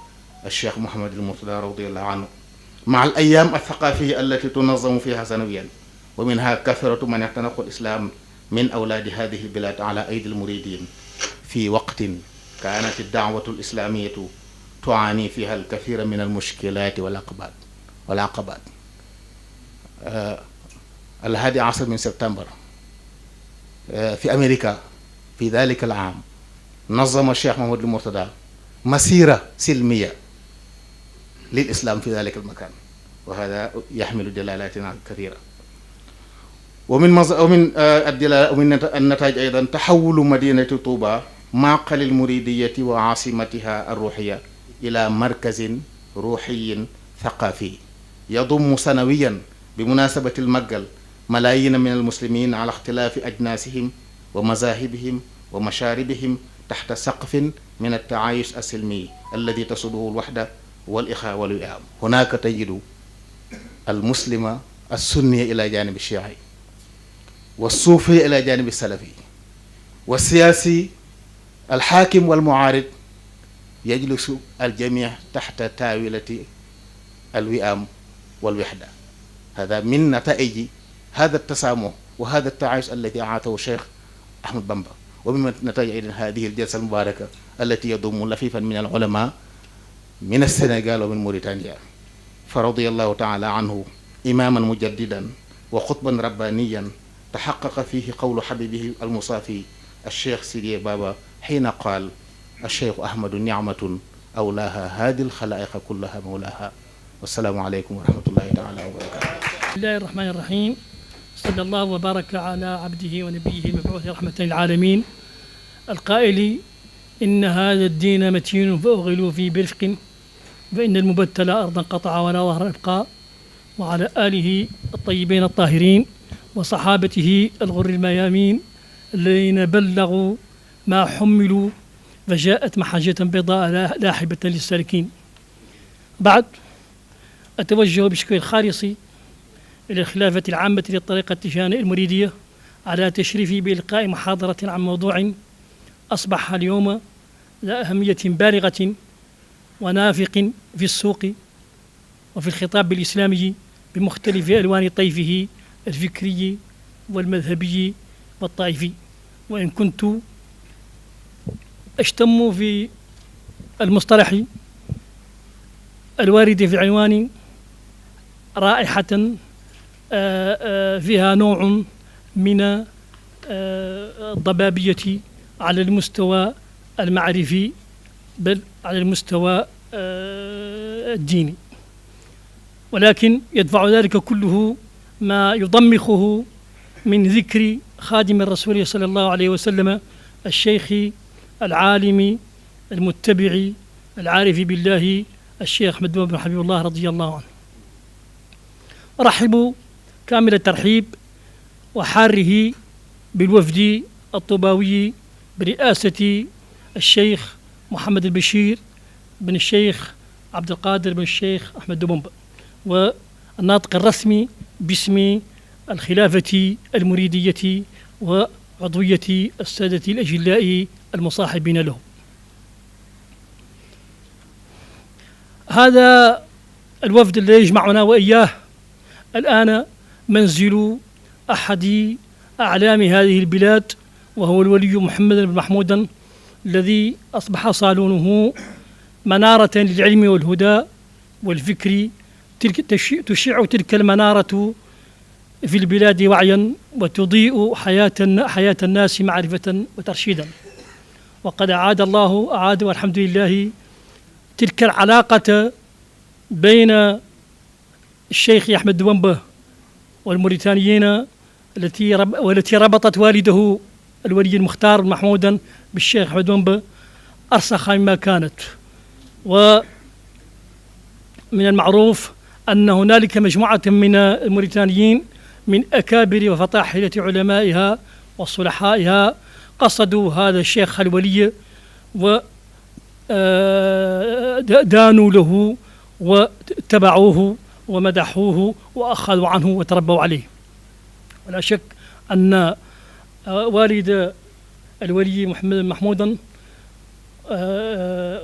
الشيخ محمد المرتضى رضي الله عنه، مع الأيام الثقافية التي تنظم فيها سنويا. ومنها كثرة من يعتنق الإسلام من أولاد هذه البلاد على أيدي المريدين في وقت كانت الدعوة الإسلامية تعاني فيها الكثير من المشكلات والعقبات. 11 من سبتمبر في أمريكا في ذلك العام نظم الشيخ محمد المرتضى مسيرة سلمية للإسلام في ذلك المكان، وهذا يحمل دلالات كثيرة. ومن النتائج أيضا تحول مدينة طوبى معقل المريدية وعاصمتها الروحية إلى مركز روحي ثقافي يضم سنويا بمناسبة المقل ملايين من المسلمين على اختلاف أجناسهم ومذاهبهم ومشاربهم تحت سقف من التعايش السلمي الذي تسوده الوحدة والإخاء والوئام. هناك تجد المسلم السني إلى جانب الشيعي، والصوفي إلى جانب السلفي، والسياسي الحاكم والمعارض، يجلس الجميع تحت تاويلة الوئام والوحدة. هذا من نتائج هذا التسامح وهذا التعايش الذي أعاته الشيخ أحمد بامبا، ومن نتائج هذه الجلسة المباركة التي يضم لفيفا من العلماء من السنغال ومن موريتانيا. فرضي الله تعالى عنه إماما مجددا وخطبا ربانيا تحقق فيه قول حبيبه المصافي الشيخ سيدي بابا حين قال: الشيخ أحمد نعمة أولاها هذه الخلائق كلها مولاها. والسلام عليكم ورحمة الله تعالى وبركاته. بسم الله الرحمن الرحيم. صلى الله وبارك على عبده ونبيه المبعوث رحمة للعالمين، القائل: إن هذا الدين متين فأغلوا في برفق، فإن المبتل أرضا قطع ولا ظهر أبقى. وعلى آله الطيبين الطاهرين وصحابته الغر الميامين الذين بلغوا ما حملوا فجاءت محجة بيضاء لاحبة للسالكين. بعد، أتوجه بشكر خالص إلى الخلافة العامة للطريقة التجانية المريدية على تشريفي بإلقاء محاضرة عن موضوع أصبح اليوم ذا أهمية بالغة ونافق في السوق وفي الخطاب الإسلامي بمختلف ألوان طيفه الفكري والمذهبي والطائفي. وإن كنت أشتم في المصطلح الوارد في عنوان رائحة فيها نوع من الضبابية على المستوى المعرفي بل على المستوى الديني، ولكن يدفع ذلك كله ما يضمخه من ذكر خادم الرسول صلى الله عليه وسلم الشيخ العالم المتبع العارف بالله الشيخ أحمد بن حبيب الله رضي الله عنه. أرحب كامل الترحيب وحاره بالوفد الطوباوي برئاسة الشيخ محمد البشير بن الشيخ عبد القادر بن الشيخ أحمد دبنبة، والناطق الرسمي باسم الخلافة المريدية وعضوية السادة الأجلاء المصاحبين له. هذا الوفد الذي يجمعنا وإياه الآن منزل أحد أعلام هذه البلاد، وهو الولي محمد بن محمود الذي أصبح صالونه منارة للعلم والهدى والفكر، تشع تلك المنارة في البلاد وعيا وتضيء حياة الناس معرفة وترشيدا. وقد أعاد والحمد لله تلك العلاقة بين الشيخ أحمد دبنبة والموريتانيين والتي ربطت والده الولي المختار محمودا بالشيخ أحمد دبنبة أرسخ مما كانت. ومن المعروف أن هنالك مجموعة من الموريتانيين من أكابر وفطاحلة علمائها وصلحائها قصدوا هذا الشيخ الولي ودانوا له واتبعوه ومدحوه وأخذوا عنه وتربوا عليه. ولا شك أن والد الولي محمد محمودا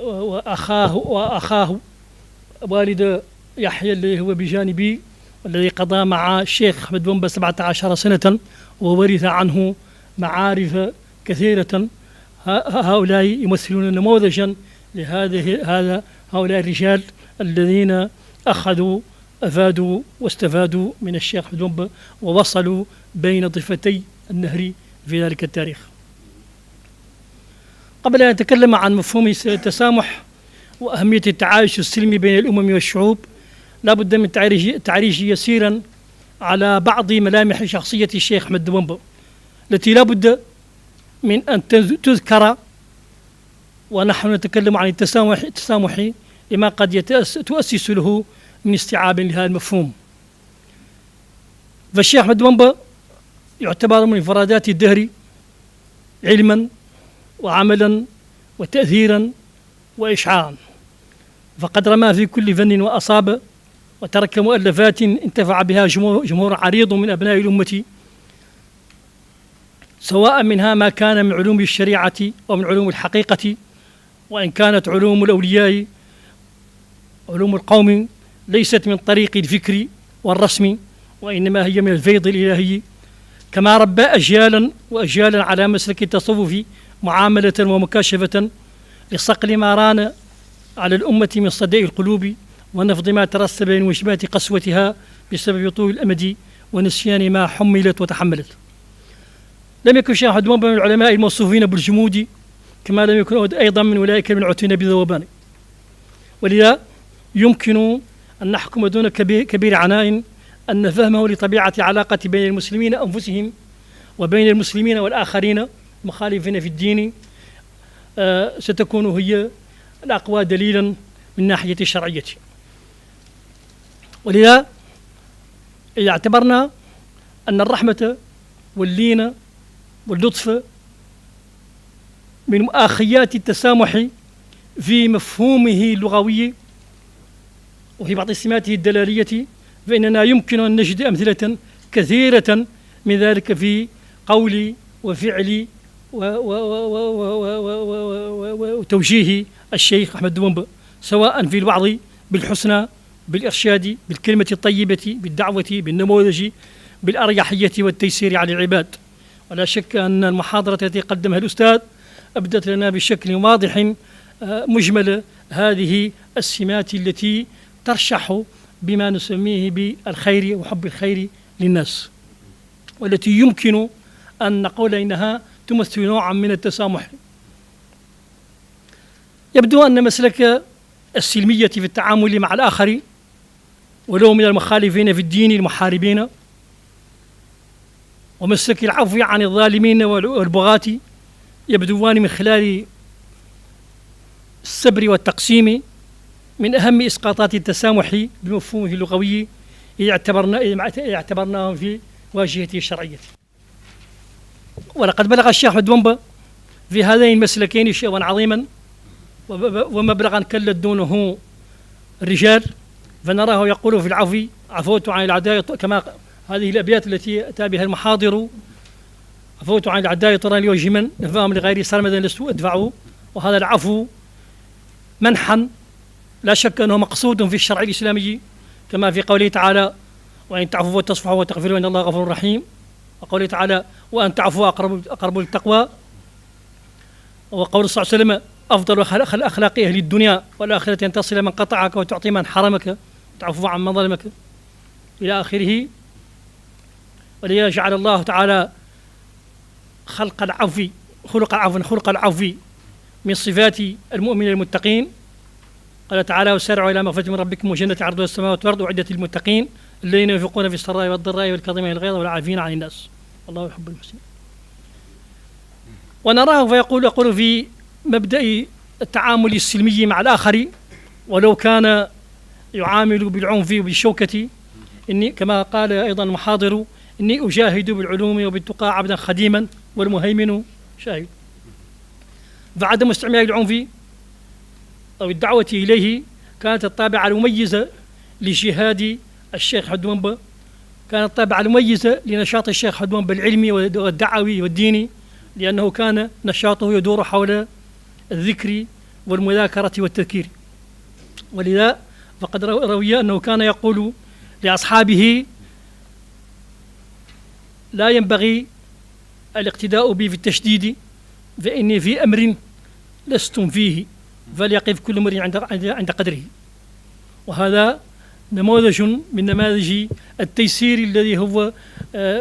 وأخاه والد يحيى الذي هو بجانبي والذي قضى مع الشيخ أحمد دبنبة 17 سنة وورث عنه معارف كثيرة. هؤلاء يمثلون نموذجا هؤلاء الرجال الذين أفادوا واستفادوا من الشيخ أحمد دبنبة ووصلوا بين ضفتي النهر في ذلك التاريخ. قبل أن نتكلم عن مفهوم التسامح وأهمية التعايش السلمي بين الأمم والشعوب، لا بد من تعريج يسيرا على بعض ملامح شخصية الشيخ أحمد دبنبة التي لا بد من أن تذكر ونحن نتكلم عن التسامح لما قد تؤسس له من استيعاب لهذا المفهوم. فالشيخ أحمد دبنبة يعتبر من انفرادات الدهر علما وعملا وتأثيرا وإشعاعا، فقد رمى في كل فن وأصاب وترك مؤلفات انتفع بها جمهور عريض من أبناء الأمة، سواء منها ما كان من علوم الشريعة ومن علوم الحقيقة، وإن كانت علوم الأولياء علوم القوم ليست من طريق الفكر والرسم، وإنما هي من الفيض الإلهي. كما ربى أجيالا وأجيالا على مسلك التصوف معاملة ومكاشفة لصقل ما ران على الأمة من صداء القلوب ونفض ما ترسب من وجبات قسوتها بسبب طول الأمد ونسيان ما حملت وتحملت. لم يكن الشيخ أحمد دبنبة من العلماء الموصوفين بالجمود، كما لم يكن أيضا من أولئك المنعوتين بالذوبان، ولذا يمكن أن نحكم دون كبير عناء أن فهمه لطبيعة علاقة بين المسلمين أنفسهم وبين المسلمين والآخرين مخالفين في الدين ستكون هي الأقوى دليلا من ناحية الشرعية. ولذا إذا اعتبرنا أن الرحمة واللين واللطف من مؤاخيات التسامح في مفهومه اللغوي وفي بعض سماته الدلالية، فإننا يمكن أن نجد أمثلة كثيرة من ذلك في قول وفعل وتوجيه الشيخ أحمد دبنبة، سواء في الوعظ بالحسنى، بالإرشاد، بالكلمة الطيبة، بالدعوة، بالنموذج، بالأريحية والتيسير على العباد. ولا شك أن المحاضرة التي قدمها الأستاذ أبدت لنا بشكل واضح مجمل هذه السمات التي ترشح بما نسميه بالخير وحب الخير للناس، والتي يمكن أن نقول إنها تمثل نوعا من التسامح. يبدو أن مسلك السلمية في التعامل مع الآخر ولو من المخالفين في الدين المحاربين، ومسلك العفو عن الظالمين والبغاة، يبدوان من خلال الصبر والتقسيم من أهم إسقاطات التسامح بمفهومه اللغوي إذا اعتبرناهم في واجهته الشرعية. ولقد بلغ الشيخ أحمد دبنبة في هذين المسلكين شيئا عظيما، ومبلغا كلت دونه الرجال، فنراه يقول في العفو: عفوت عن الأعداء، كما هذه الأبيات التي أتى بها المحاضر: عفوت عن الأعداء طرا لوجه من نفاهم لغيري سرمدا لست أدفعه. وهذا العفو منحا لا شك أنه مقصود في الشرع الإسلامي، كما في قوله تعالى: وإن تعفوا وتصفحوا وتغفروا إن الله غفور رحيم. وقوله تعالى: وأن تعفوا أقرب للتقوى. وقول صلى الله عليه وسلم: أفضل أخلاق أهل الدنيا والآخرة أن تصل من قطعك وتعطي من حرمك وتعفو عن من ظلمك، إلى آخره. ولذا جعل الله تعالى خلق العفو من صفات المؤمنين المتقين. قال تعالى: وسارعوا إلى مغفرة من ربكم وجنة عرضها السماوات والأرض أعدت للمتقين الذين ينفقون في السراء والضراء والكاظمين الغيظ والعافين عن الناس والله يحب المحسنين. ونراه يقول في مبدأ التعامل السلمي مع الآخر ولو كان يعامل بالعنف وبالشوكة: إني كما قال أيضا المحاضر: إني أجاهد بالعلوم وبالتقى عبدا خديما والمهيمن شاهد. فعدم استعمال العنف أو الدعوة إليه كانت الطابعة المميزة لجهاد الشيخ حدومبة، كانت الطابعة المميزة لنشاط الشيخ حدومبة العلمي والدعوي والديني، لأنه كان نشاطه يدور حول الذكر والمذاكرة والتذكير. ولذا فقد روي أنه كان يقول لأصحابه: لا ينبغي الاقتداء بي في التشديد، فإني في أمر لستم فيه، فليقف كل امرئ عند قدره. وهذا نموذج من نماذج التيسير الذي هو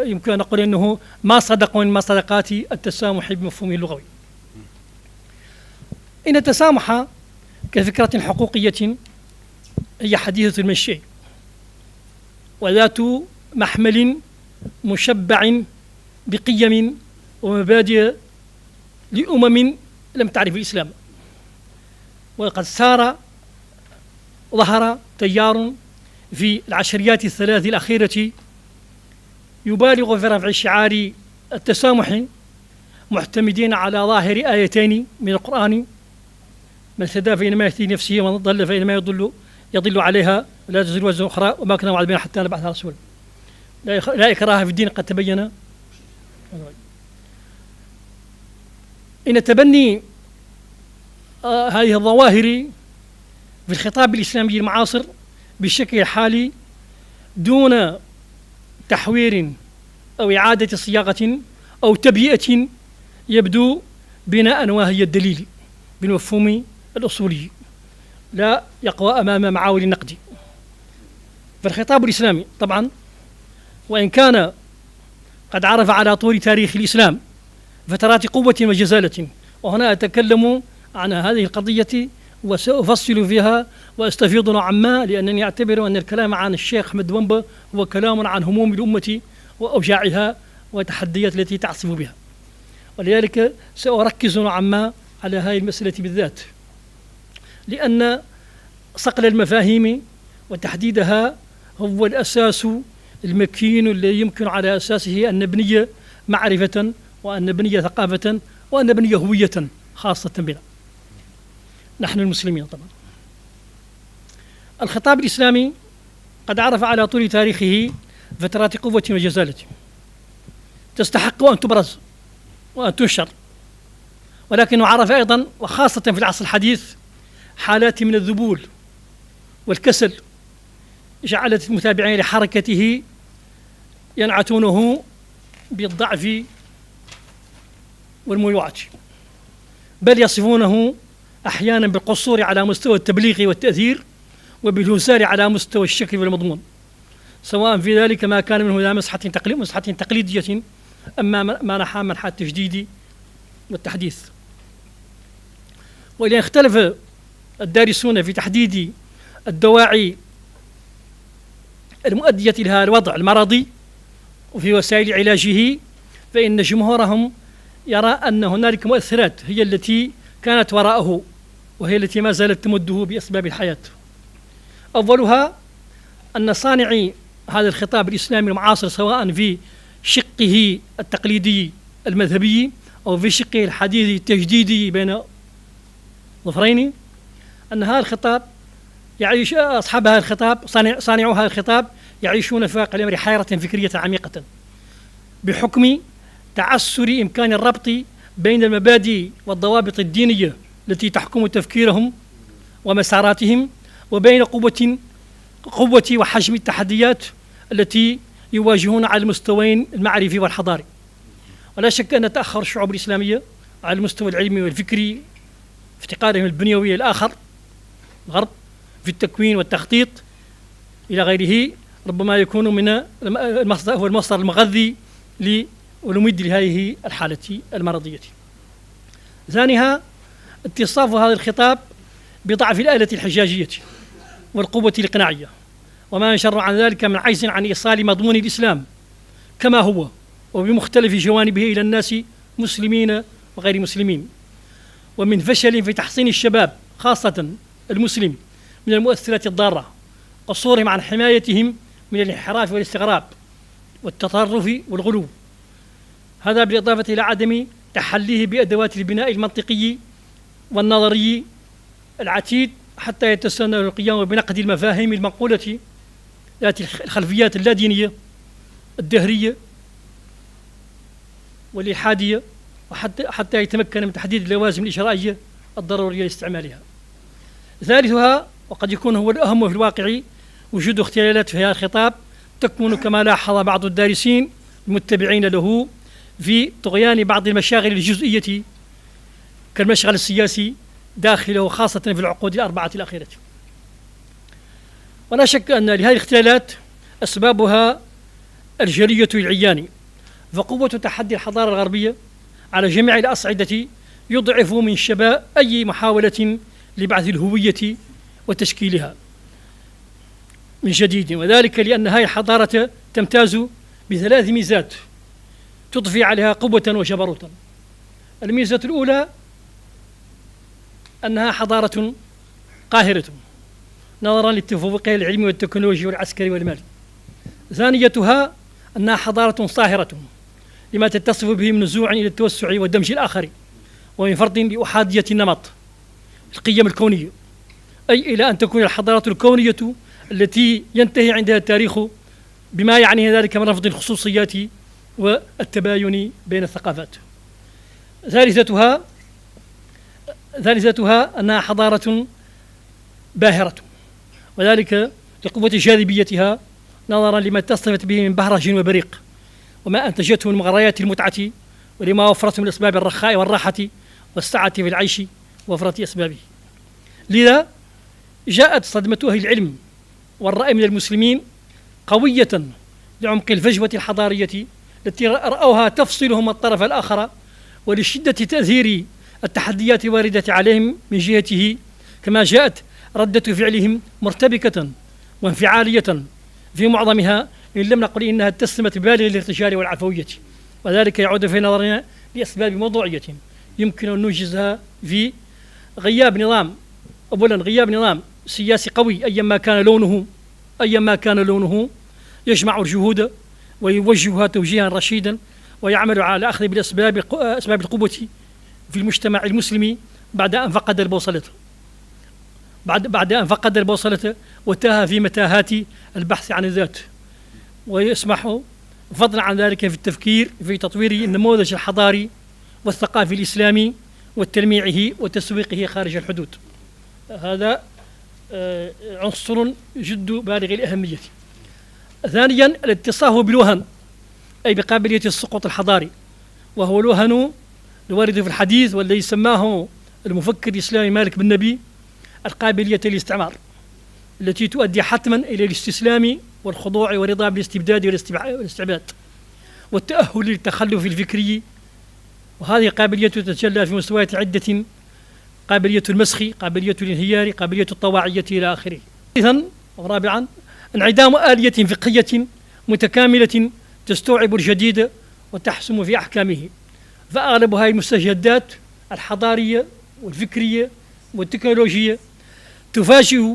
يمكن أن نقول أنه ما صدق من مصدقات التسامح بمفهومه اللغوي. إن التسامح كفكرة حقوقية هي حديثة المنشأ وذات محمل مشبع بقيم ومبادئ لأمم لم تعرف الإسلام. وقد ظهر تيار في العشريات الثلاث الأخيرة يبالغ في رفع شعار التسامح، معتمدين على ظاهر آيتين من القرآن: من اهتدى فإنما يهتدي نفسه ومن ضل فإنما يضل عليها لا تزر وزر أخرى وما كنا معذبين حتى نبعث رسولا. لا إكراه في الدين قد تبين. إن تبني هذه الظواهر في الخطاب الإسلامي المعاصر بالشكل الحالي دون تحوير أو إعادة صياغة أو تبيئة يبدو بناء وهي الدليل بالمفهوم الأصولي، لا يقوى أمام معاول النقد. فالخطاب الإسلامي طبعا وإن كان قد عرف على طول تاريخ الإسلام فترات قوة وجزالة، وهنا أتكلم عن هذه القضية وسأفصل فيها وأستفيض نوعا ما، لأنني أعتبر أن الكلام عن الشيخ أحمد ومبا هو كلام عن هموم الأمة وأوجاعها والتحديات التي تعصف بها، ولذلك سأركز نوعا ما على هذه المسألة بالذات، لأن صقل المفاهيم وتحديدها هو الأساس المكين الذي يمكن على أساسه أن نبني معرفة وأن نبني ثقافة وأن نبني هوية خاصة بنا نحن المسلمين. طبعا الخطاب الإسلامي قد عرف على طول تاريخه فترات قوة وجزالة تستحق أن تبرز وأن تنشر، ولكنه عرف أيضا وخاصة في العصر الحديث حالات من الذبول والكسل جعلت المتابعين لحركته ينعتونه بالضعف والميوعة، بل يصفونه أحيانا بالقصور على مستوى التبليغ والتأثير وبالهسار على مستوى الشكل والمضمون، سواء في ذلك ما كان منه ذا مسحة تقليدية أما ما نحى منحى التجديد والتحديث. وإذا اختلف الدارسون في تحديد الدواعي المؤدية لهذا الوضع المرضي وفي وسائل علاجه، فإن جمهورهم يرى أن هنالك مؤثرات هي التي كانت وراءه وهي التي ما زالت تمده بأسباب الحياة. أولها أن صانعي هذا الخطاب الإسلامي المعاصر سواء في شقه التقليدي المذهبي أو في شقه الحديث التجديدي بين ظفرين أن هذا الخطاب يعيش أصحاب هذا الخطاب صانعو هذا الخطاب يعيشون في واقع الأمر حيرة فكرية عميقة بحكم تعسر إمكان الربط بين المبادئ والضوابط الدينية التي تحكم تفكيرهم ومساراتهم وبين قوة وحجم التحديات التي يواجهون على المستويين المعرفي والحضاري. ولا شك أن تأخر الشعوب الإسلامية على المستوى العلمي والفكري افتقارهم البنيوي الآخر الغرب في التكوين والتخطيط إلى غيره ربما يكون من المصدر المغذي والممد لهذه الحالة المرضية. ثانيها اتصاف هذا الخطاب بضعف الآلة الحجاجية والقوة الإقناعية وما ينشر عن ذلك من عجز عن إيصال مضمون الإسلام كما هو وبمختلف جوانبه إلى الناس مسلمين وغير مسلمين، ومن فشل في تحصين الشباب خاصة المسلم من المؤثرات الضارة، قصورهم عن حمايتهم من الانحراف والاستغراب والتطرف والغلو. هذا بالإضافة إلى عدم تحليه بأدوات البناء المنطقي والنظري العتيد حتى يتسنى القيام بنقد المفاهيم المنقولة ذات الخلفيات اللادينية الدهرية والإلحادية حتى يتمكن من تحديد اللوازم الإجرائية الضرورية لاستعمالها. ثالثها وقد يكون هو الأهم في الواقع وجود اختلالات في هذا الخطاب تكمن كما لاحظ بعض الدارسين المتبعين له في طغيان بعض المشاغل الجزئية كالمشغل السياسي داخله خاصة في العقود الأربعة الأخيرة. ولا شك أن لهذه الاختلالات أسبابها الجلية العيان، فقوة تحدي الحضارة الغربية على جميع الأصعدة يضعف من شباب أي محاولة لبعث الهوية وتشكيلها من جديد، وذلك لأن هذه الحضارة تمتاز بثلاث ميزات تضفي عليها قوة وجبروتا. الميزة الأولى أنها حضارة قاهرة نظرا لتفوقها العلمي والتكنولوجي والعسكري والمالي. ثانيتها أنها حضارة صاهرة لما تتصف به من نزوع إلى التوسع والدمج الآخر ومن فرض لأحادية النمط القيم الكونية، أي إلى أن تكون الحضارة الكونية التي ينتهي عندها التاريخ بما يعنيه ذلك من رفض الخصوصيات والتباين بين الثقافات. ثالثتها أنها حضارة باهرة، وذلك لقوة جاذبيتها نظرا لما اتصفت به من بهرج وبريق وما أنتجته من مغريات المتعة ولما وفرته من أسباب الرخاء والراحة والسعة في العيش ووفرة أسبابه. لذا جاءت صدمة أهل العلم والرأي من المسلمين قوية لعمق الفجوة الحضارية التي رأوها تفصلهم الطرف الآخر ولشدة تأثير التحديات الواردة عليهم من جهته، كما جاءت ردة فعلهم مرتبكة وانفعالية في معظمها إن لم نقل إنها اتسمت ببالغ الارتجال والعفوية، وذلك يعود في نظرنا لأسباب موضوعية يمكن أن نوجزها في غياب نظام سياسي قوي أيما كان لونه يجمع الجهود ويوجهها توجيها رشيدا ويعمل على الأخذ بالأسباب القوة في المجتمع المسلم بعد أن فقد البوصلة وتاه في متاهات البحث عن الذات، ويسمح فضلا عن ذلك في التفكير في تطوير النموذج الحضاري والثقافي الإسلامي وتلميعه وتسويقه خارج الحدود. هذا عنصر جد بالغ الأهمية. ثانيا الاتصاف بالوهن، أي بقابلية السقوط الحضاري، وهو الوهن الوارد في الحديث والذي سماه المفكر الإسلامي مالك بن نبي القابلية للاستعمار، التي تؤدي حتما إلى الاستسلام والخضوع والرضا بالاستبداد والاستعباد والتأهل للتخلف الفكري. وهذه القابلية تتجلى في مستويات عدة: قابلية المسخ، قابلية الانهيار، قابلية الطواعية إلى آخره. ثالثا ورابعا انعدام آلية فقهية متكاملة تستوعب الجديد وتحسم في أحكامه، فأغلب هذه المستجدات الحضارية والفكرية والتكنولوجية تفاجئ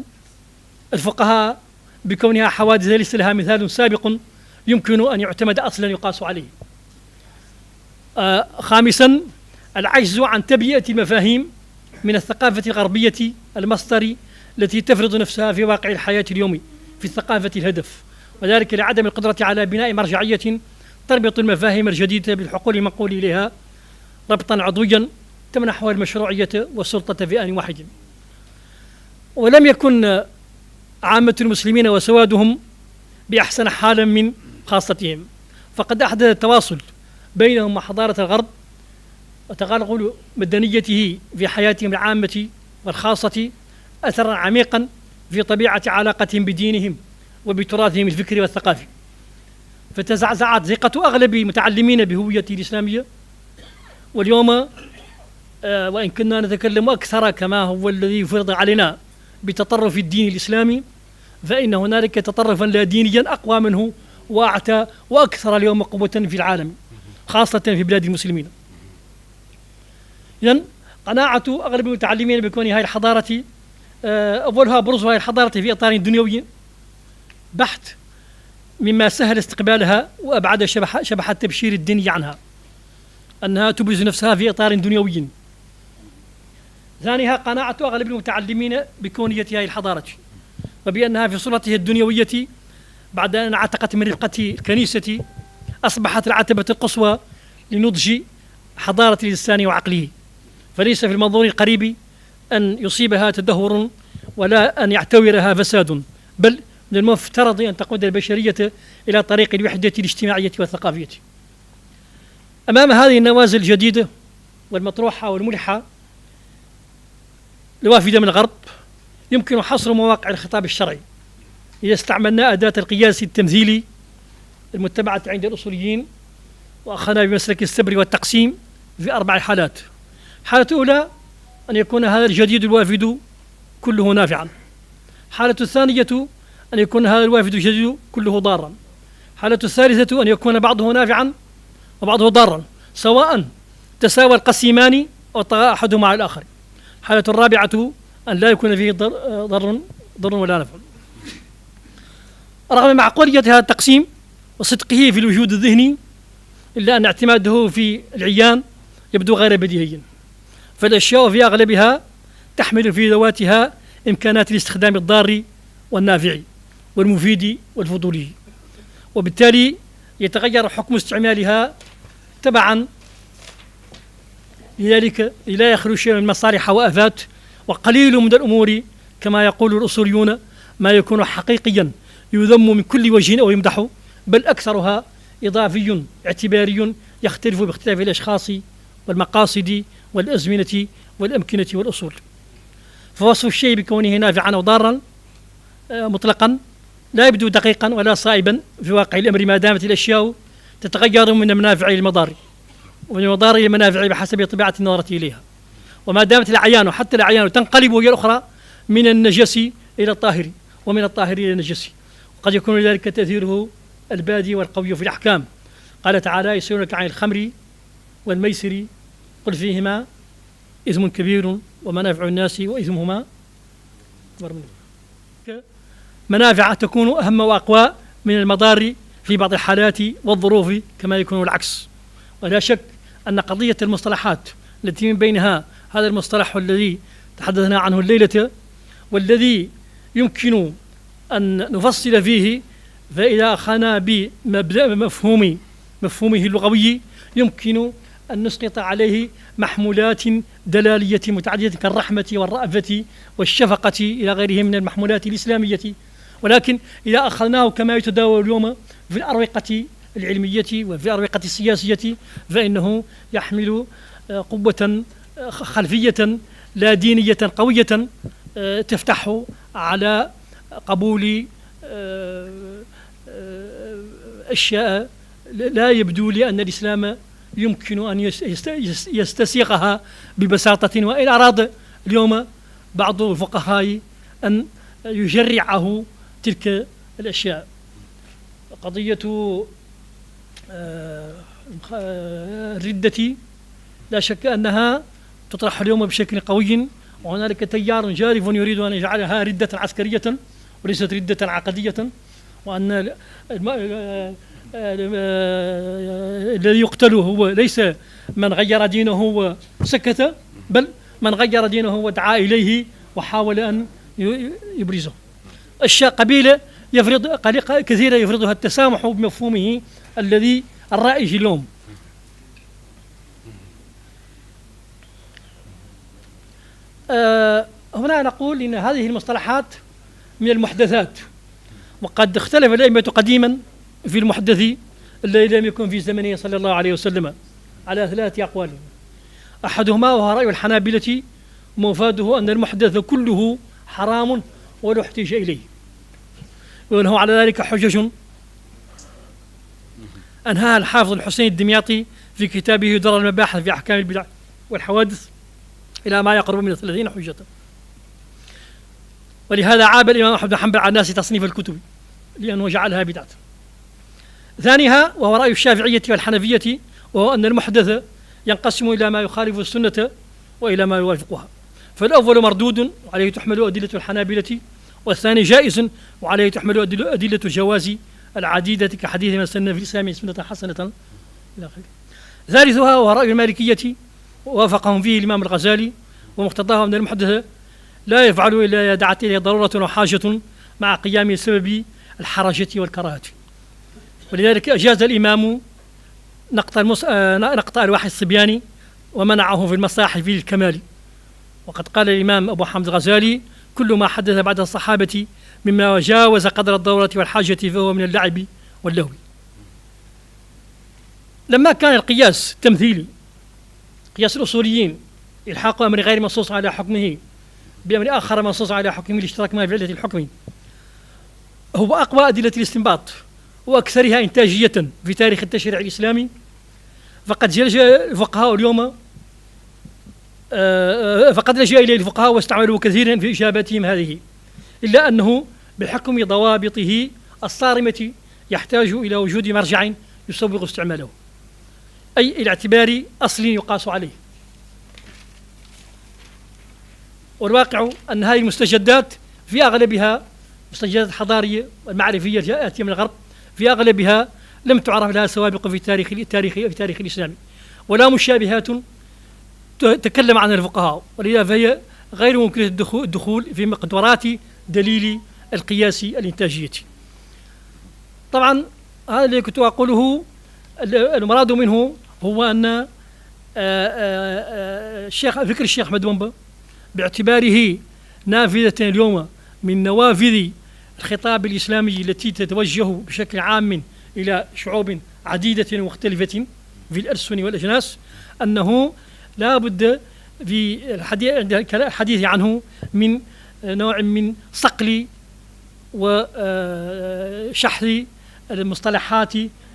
الفقهاء بكونها حوادث ليس لها مثال سابق يمكن أن يعتمد أصلا يقاس عليه. خامسا العجز عن تبيئة المفاهيم من الثقافة الغربية المصدر التي تفرض نفسها في واقع الحياة اليومي في الثقافة الهدف، وذلك لعدم القدرة على بناء مرجعية تربط المفاهيم الجديدة بالحقول المنقول إليها ربطا عضويا تمنحها المشروعية والسلطة في آن واحد. ولم يكن عامة المسلمين وسوادهم بأحسن حالا من خاصتهم، فقد أحدث التواصل بينهم وحضارة الغرب وتغلغل مدنيته في حياتهم العامة والخاصة أثرا عميقا في طبيعة علاقتهم بدينهم وبتراثهم الفكري والثقافي، فتزعزعت ثقة أغلب المتعلمين بهوية الإسلامية. واليوم وإن كنا نتكلم أكثر كما هو الذي فرض علينا بتطرف الدين الإسلامي، فإن هنالك تطرفا لا دينيا أقوى منه وأعتى وأكثر اليوم قوة في العالم خاصة في بلاد المسلمين. إذن قناعة أغلب المتعلمين بكون هذه الحضارة أولها بروز هذه الحضارة في إطار دنيوي بحت، مما سهل استقبالها وأبعد شبح التبشير الديني عنها، أنها تبرز نفسها في إطار دنيوي. ثانيها قناعة أغلب المتعلمين بكونية هذه الحضارة وبأنها في صورتها الدنيوية بعد أن عتقت من رفقة الكنيسة أصبحت العتبة القصوى لنضج حضارة الإنسان وعقله، فليس في المنظور القريب أن يصيبها تدهور ولا أن يعتورها فساد، بل من المفترض أن تقود البشرية إلى طريق الوحدة الاجتماعية والثقافية. أمام هذه النوازل الجديدة والمطروحة والملحة الوافدة من الغرب، يمكن حصر مواقع الخطاب الشرعي إذا استعملنا أداة القياس التمثيلي المتبعة عند الأصوليين وأخذنا بمسلك السبر والتقسيم في 4 حالات. حالة أولى أن يكون هذا الجديد الوافد كله نافعا. حالة الثانية أن يكون هذا الوافد الجديد كله ضارا. حالة الثالثة أن يكون بعضه نافعا وبعضه ضارا، سواء تساوى القسيمان أو طغى أحدهما على الآخر. حالة الرابعة أن لا يكون فيه ضر ولا نفع. رغم معقولية هذا التقسيم وصدقه في الوجود الذهني، إلا أن اعتماده في العيان يبدو غير بديهيا، فالأشياء في أغلبها تحمل في ذواتها إمكانات الاستخدام الضار والنافع والمفيد والفضولي، وبالتالي يتغير حكم استعمالها تبعا لذلك لا يخلو شيء من مصالح وآفات، وقليل من الأمور كما يقول الأصوليون ما يكون حقيقيا يذم من كل وجه أو يمدح، بل أكثرها إضافي اعتباري يختلف باختلاف الأشخاص والمقاصد والأزمنة والأمكنة والأصول. فوصف الشيء بكونه نافعا أو ضارا مطلقا لا يبدو دقيقا ولا صائبا في واقع الأمر، ما دامت الأشياء تتغير من المنافع إلى المضار ومن المضار إلى المنافع بحسب طبيعة النظرة إليها، وما دامت الأعيان حتى الأعيان تنقلب هي الأخرى من النجس إلى الطاهر ومن الطاهر إلى النجس، وقد يكون ذلك تأثيره البادي والقوي في الأحكام. قال تعالى: يسألونك عن الخمر والميسر قل فيهما إثم كبير ومنافع الناس وإثمهما منافع تكون أهم وأقوى من المضار في بعض الحالات والظروف كما يكون العكس. ولا شك أن قضية المصطلحات التي من بينها هذا المصطلح الذي تحدثنا عنه الليلة والذي يمكن أن نفصل فيه، فإذا أخذنا بمفهومه اللغوي يمكن أن نسقط عليه محمولات دلالية متعددة كالرحمة والرأفة والشفقة إلى غيره من المحمولات الإسلامية، ولكن إذا أخذناه كما يتداول اليوم في الأروقة العلمية وفي الأروقة السياسية فإنه يحمل قوة خلفية لا دينية قوية تفتح على قبول أشياء لا يبدو لي أن الإسلام يمكن أن يستسيغها ببساطة، وإن أراد اليوم بعض الفقهاء أن يجرعه تلك الأشياء. قضية الردة لا شك أنها تطرح اليوم بشكل قوي، وهنالك تيار جارف يريد أن يجعلها ردة عسكرية وليست ردة عقدية، وأن الذي يقتل هو ليس من غير دينه وسكت، بل من غير دينه ودعا إليه وحاول أن يبرزه. قبيلة كثيرة يفرضها التسامح بمفهومه الذي الرائج اليوم. هنا نقول إن هذه المصطلحات من المحدثات، وقد اختلف الأئمة قديما في المحدث الذي لم يكن في زمنه صلى الله عليه وسلم على 3 أقوال. أحدهما وهو رأي الحنابلة، ومفاده أن المحدث كله حرام ولا احتج إليه، وله على ذلك حجج أنهاها الحافظ الحسين الدمياطي في كتابه درر المباحث في أحكام البدع والحوادث إلى ما يقرب من 30 حجة. ولهذا عاب الإمام أحمد بن حنبل على الناس تصنيف الكتب لأنه جعلها بدعة. ثانيها وهو رأي الشافعية والحنفية، وهو أن المحدث ينقسم إلى ما يخالف السنة وإلى ما يوافقها. فالأول مردود وعليه تحمل أدلة الحنابلة، والثاني جائز وعليه تحمل أدلة الجواز العديدة كحديث من سن في الإسلام سنة حسنة إلى آخره. ثالثها وهو رأي المالكية، ووافقهم فيه الإمام الغزالي، ومقتضاه أن المحدث لا يفعل إلا إذا دعت إليه ضرورة وحاجة مع قيام سبب الحرجة والكراهة. ولذلك أجاز الإمام نقط ألواح الصبيان ومنعه في المصاحف للكمال. وقد قال الإمام أبو حامد الغزالي: كل ما حدث بعد الصحابة مما جاوز قدر الضرورة والحاجة فهو من اللعب واللهو. لما كان القياس التمثيلي قياس الأصوليين إلحاق أمر غير منصوص على حكمه بأمر آخر منصوص على حكمه الاشتراك معه في علة الحكم هو أقوى أدلة الاستنباط وأكثرها إنتاجية في تاريخ التشريع الإسلامي. فقد لجأ الفقهاء اليوم فقد لجأ إليه الفقهاء واستعملوا كثيرا في إجاباتهم هذه، إلا أنه بحكم ضوابطه الصارمة يحتاج إلى وجود مرجع يسوغ استعماله، أي إلى اعتبار أصل يقاس عليه. والواقع أن هذه المستجدات في أغلبها مستجدات حضارية والمعرفية آتية من الغرب، في أغلبها لم تعرف لها سوابق في تاريخ الإسلام، ولا مشابهات تكلم عنها الفقهاء، ولذا فهي غير ممكنة الدخول في مقدورات دليل القياس الإنتاجية. طبعا هذا الذي كنت أقوله المراد منه هو أن فكر الشيخ أحمد بومبا باعتباره نافذة اليوم من نوافذ الخطاب الإسلامي التي تتوجه بشكل عام إلى شعوب عديدة مختلفة في الألسن والأجناس، أنه لا بد في الحديث عنه من نوع من صقل وشحذ المصطلحات،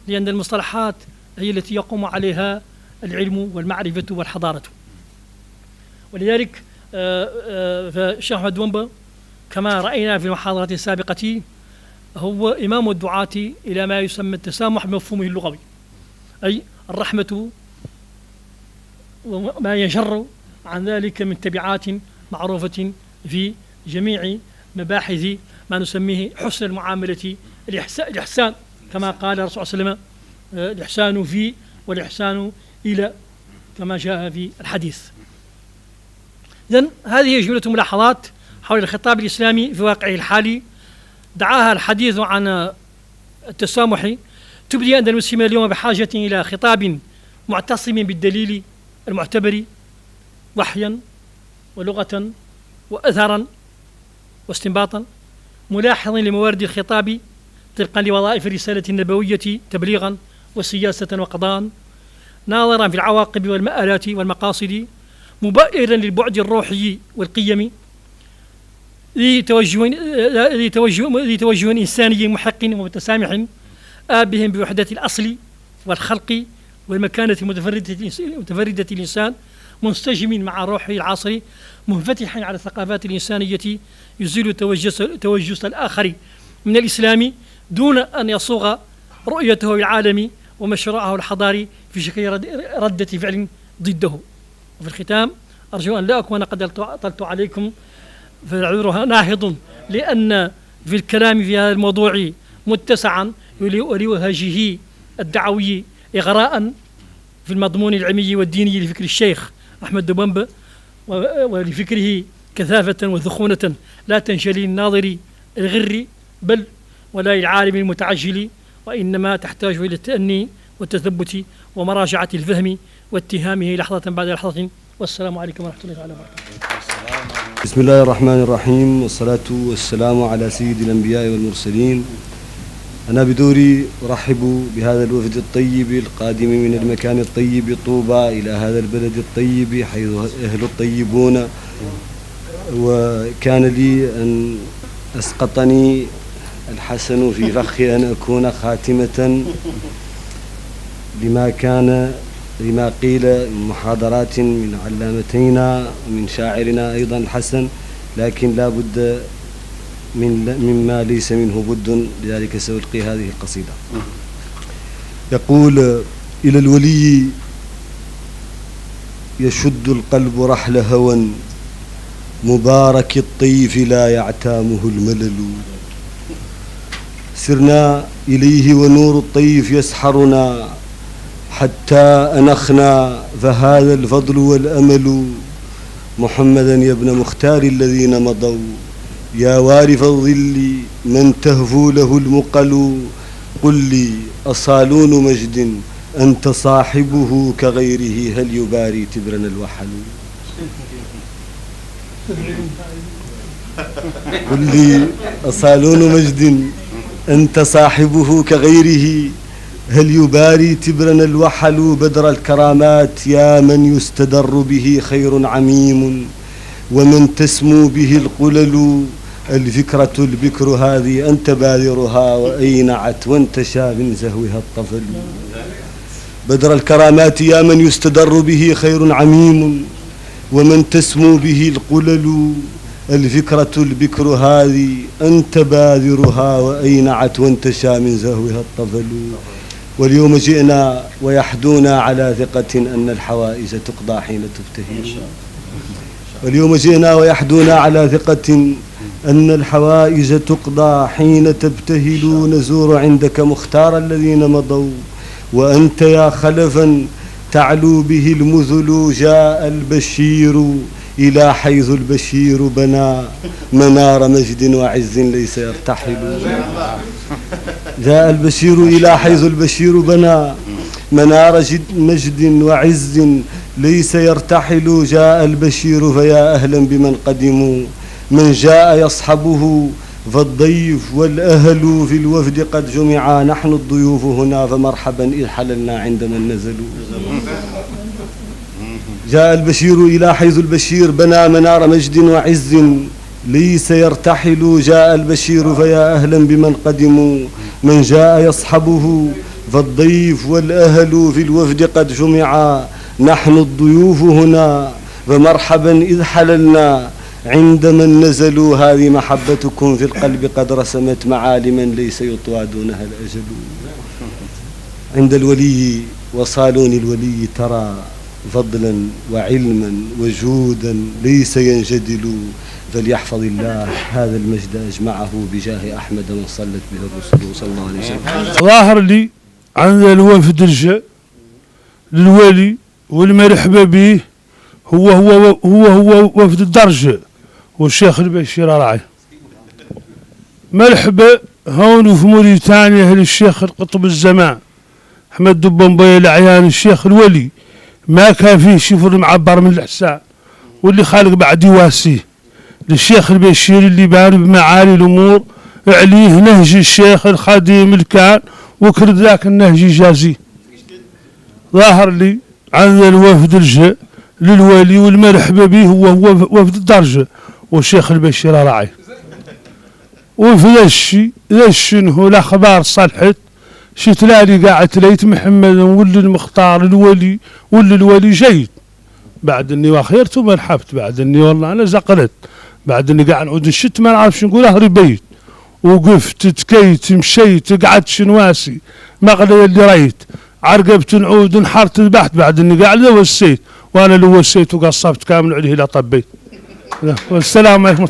لأن المصطلحات هي التي يقوم عليها العلم والمعرفة والحضارة. ولذلك فالشيخ أحمد بومبا كما رأينا في المحاضرة السابقة هو إمام الدعاة إلى ما يسمى التسامح بمفهومه اللغوي، أي الرحمة وما يجر عن ذلك من تبعات معروفة في جميع مباحث ما نسميه حسن المعاملة، الإحسان كما قال الرسول صلى الله عليه وسلم: الإحسان في والإحسان إلى، كما جاء في الحديث. إذن هذه جملة ملاحظات حول الخطاب الإسلامي في واقعه الحالي دعاها الحديث عن التسامح تبدي أن المسلمين اليوم بحاجة إلى خطاب معتصم بالدليل المعتبر وحيا ولغة وأثرا واستنباطا، ملاحظ لموارد الخطاب طبقا لوظائف الرسالة النبوية تبليغا وسياسة وقضاء، ناظرا في العواقب والمآلات والمقاصد، مبررا للبعد الروحي والقيمي، ذي توجه إنساني محق ومتسامح آبهم بوحدة الأصل والخلق والمكانة متفردة الإنسان، منسجم مع روحه العصر، منفتحا على الثقافات الإنسانية، يزيل توجس الآخر من الإسلام دون أن يصوغ رؤيته للعالم ومشروعه الحضاري في شكل ردة فعل ضده. وفي الختام أرجو أن لا أكون قد أطلت عليكم، فالعذر ناهض لأن في الكلام في هذا الموضوع متسعا ولوهجه الدعوي إغراء في المضمون العلمي والديني لفكر الشيخ أحمد بومبا، ولفكره كثافة وذخونة لا تنشلي الناظر الغر بل ولا للعالم المتعجل، وإنما تحتاج إلى التأني والتثبت ومراجعة الفهم واتهامه لحظة بعد لحظة. والسلام عليكم ورحمة الله وبركاته. بسم الله الرحمن الرحيم، والصلاة والسلام على سيد الأنبياء والمرسلين. أنا بدوري أرحب بهذا الوفد الطيب القادم من المكان الطيب طوبى إلى هذا البلد الطيب حيث أهل الطيبون. وكان لي أن أسقطني الحسن في فخي أن أكون خاتمة لما قيل من محاضرات من علامتينا ومن شاعرنا أيضا الحسن، لكن لا بد مما ليس منه بد، لذلك سألقي هذه القصيدة. يقول: إلى الولي يشد القلب رحل هوى، مبارك الطيف لا يعتامه الملل. سرنا إليه ونور الطيف يسحرنا، حتى أنخنا فهذا الفضل والأمل. محمدا يا ابن مختار الذين مضوا، يا وارث الظل من تهفو له المقل. قل لي أصالون مجد أنت صاحبه كغيره، هل يباري تبرنا الوحل. قل لي أصالون مجد أنت صاحبه كغيره، هل يباري تبرنا الوحل. بدر الكرامات يا من يستدر به خير عميم، ومن تسمو به القلل. الفكرة البكر هذه أنت بادرها، وأينعت وانتشى من زهوها الطفل. بدر الكرامات يا من يستدر به خير عميم، ومن تسمو به القلل. الفكرة البكر هذه أنت بادرها، وأينعت وانتشى من زهوها الطفل. واليوم جئنا ويحدونا على ثقة أن الحوائج تقضى حين تبتهل. واليوم جئنا ويحدونا على ثقة أن الحوائج تقضى حين تبتهل. نزور عندك مختار الذين مضوا، وأنت يا خلفا تعلو به المذل. جاء البشير إلى حيث البشير بنى، منار مجد وعز ليس يرتحل. جاء البشير إلى حيث البشير بنى، منار مجد وعز ليس يرتحل. جاء البشير فيا أهلا بمن قدموا، من جاء يصحبه فالضيف والأهل. في الوفد قد جمعا نحن الضيوف هنا، فمرحبا إذ حللنا عندما نزلوا. جاء البشير إلى حيث البشير بنى، منار مجد وعز ليس يرتحل. جاء البشير فيا أهلا بمن قدموا، من جاء يصحبه فالضيف والأهل. في الوفد قد جمعا نحن الضيوف هنا، فمرحبا إذ حللنا عندما نزلوا. هذه محبتكم في القلب قد رسمت معالما ليس يطوى دونها الأجل. عند الولي وصالون الولي ترى فضلا وعلما وجودا ليس ينجدل. فليحفظ الله هذا المجد أجمعه بجاه أحمد من صلت به الرسل صلى الله عليه وسلم. ظاهر لي عن الوفد الجاء للولي والمرحبا به هو وفد الدرجة والشيخ البشير راعي. مرحبا هون في موريتانيا للشيخ القطب الزمان أحمد دبنبي العيان. الشيخ الولي ما كان فيه شفر معبر من الإحسان، واللي خالق بعد يواسيه. للشيخ البشير اللي بان بمعالي الأمور، عليه نهج الشيخ الخديم الكان، وكرد ذاك النهج جازي. ظاهر لي عن الوفد الجاء للولي والمرحبا به هو وفد الدرجة والشيخ البشير راعي. وفي ذا الشنو الأخبار صلحت، شت لالي قاعد تليت محمد ولي المختار الولي ولي الولي جيد. بعد اني وخيرت ومرحبت، بعد اني والله انا زقلت، بعد اني قاعد نعود نشت ما نعرفش نقول اهري بيت. وقفت تكيت مشيت قعدت شنواسي مغلي اللي ريت، عرقبت نعود نحرت ذبحت، بعد اني قاعد وسيت، وانا اللي وسيت وقصبت كامل عليه لا طبيت. والسلام عليكم.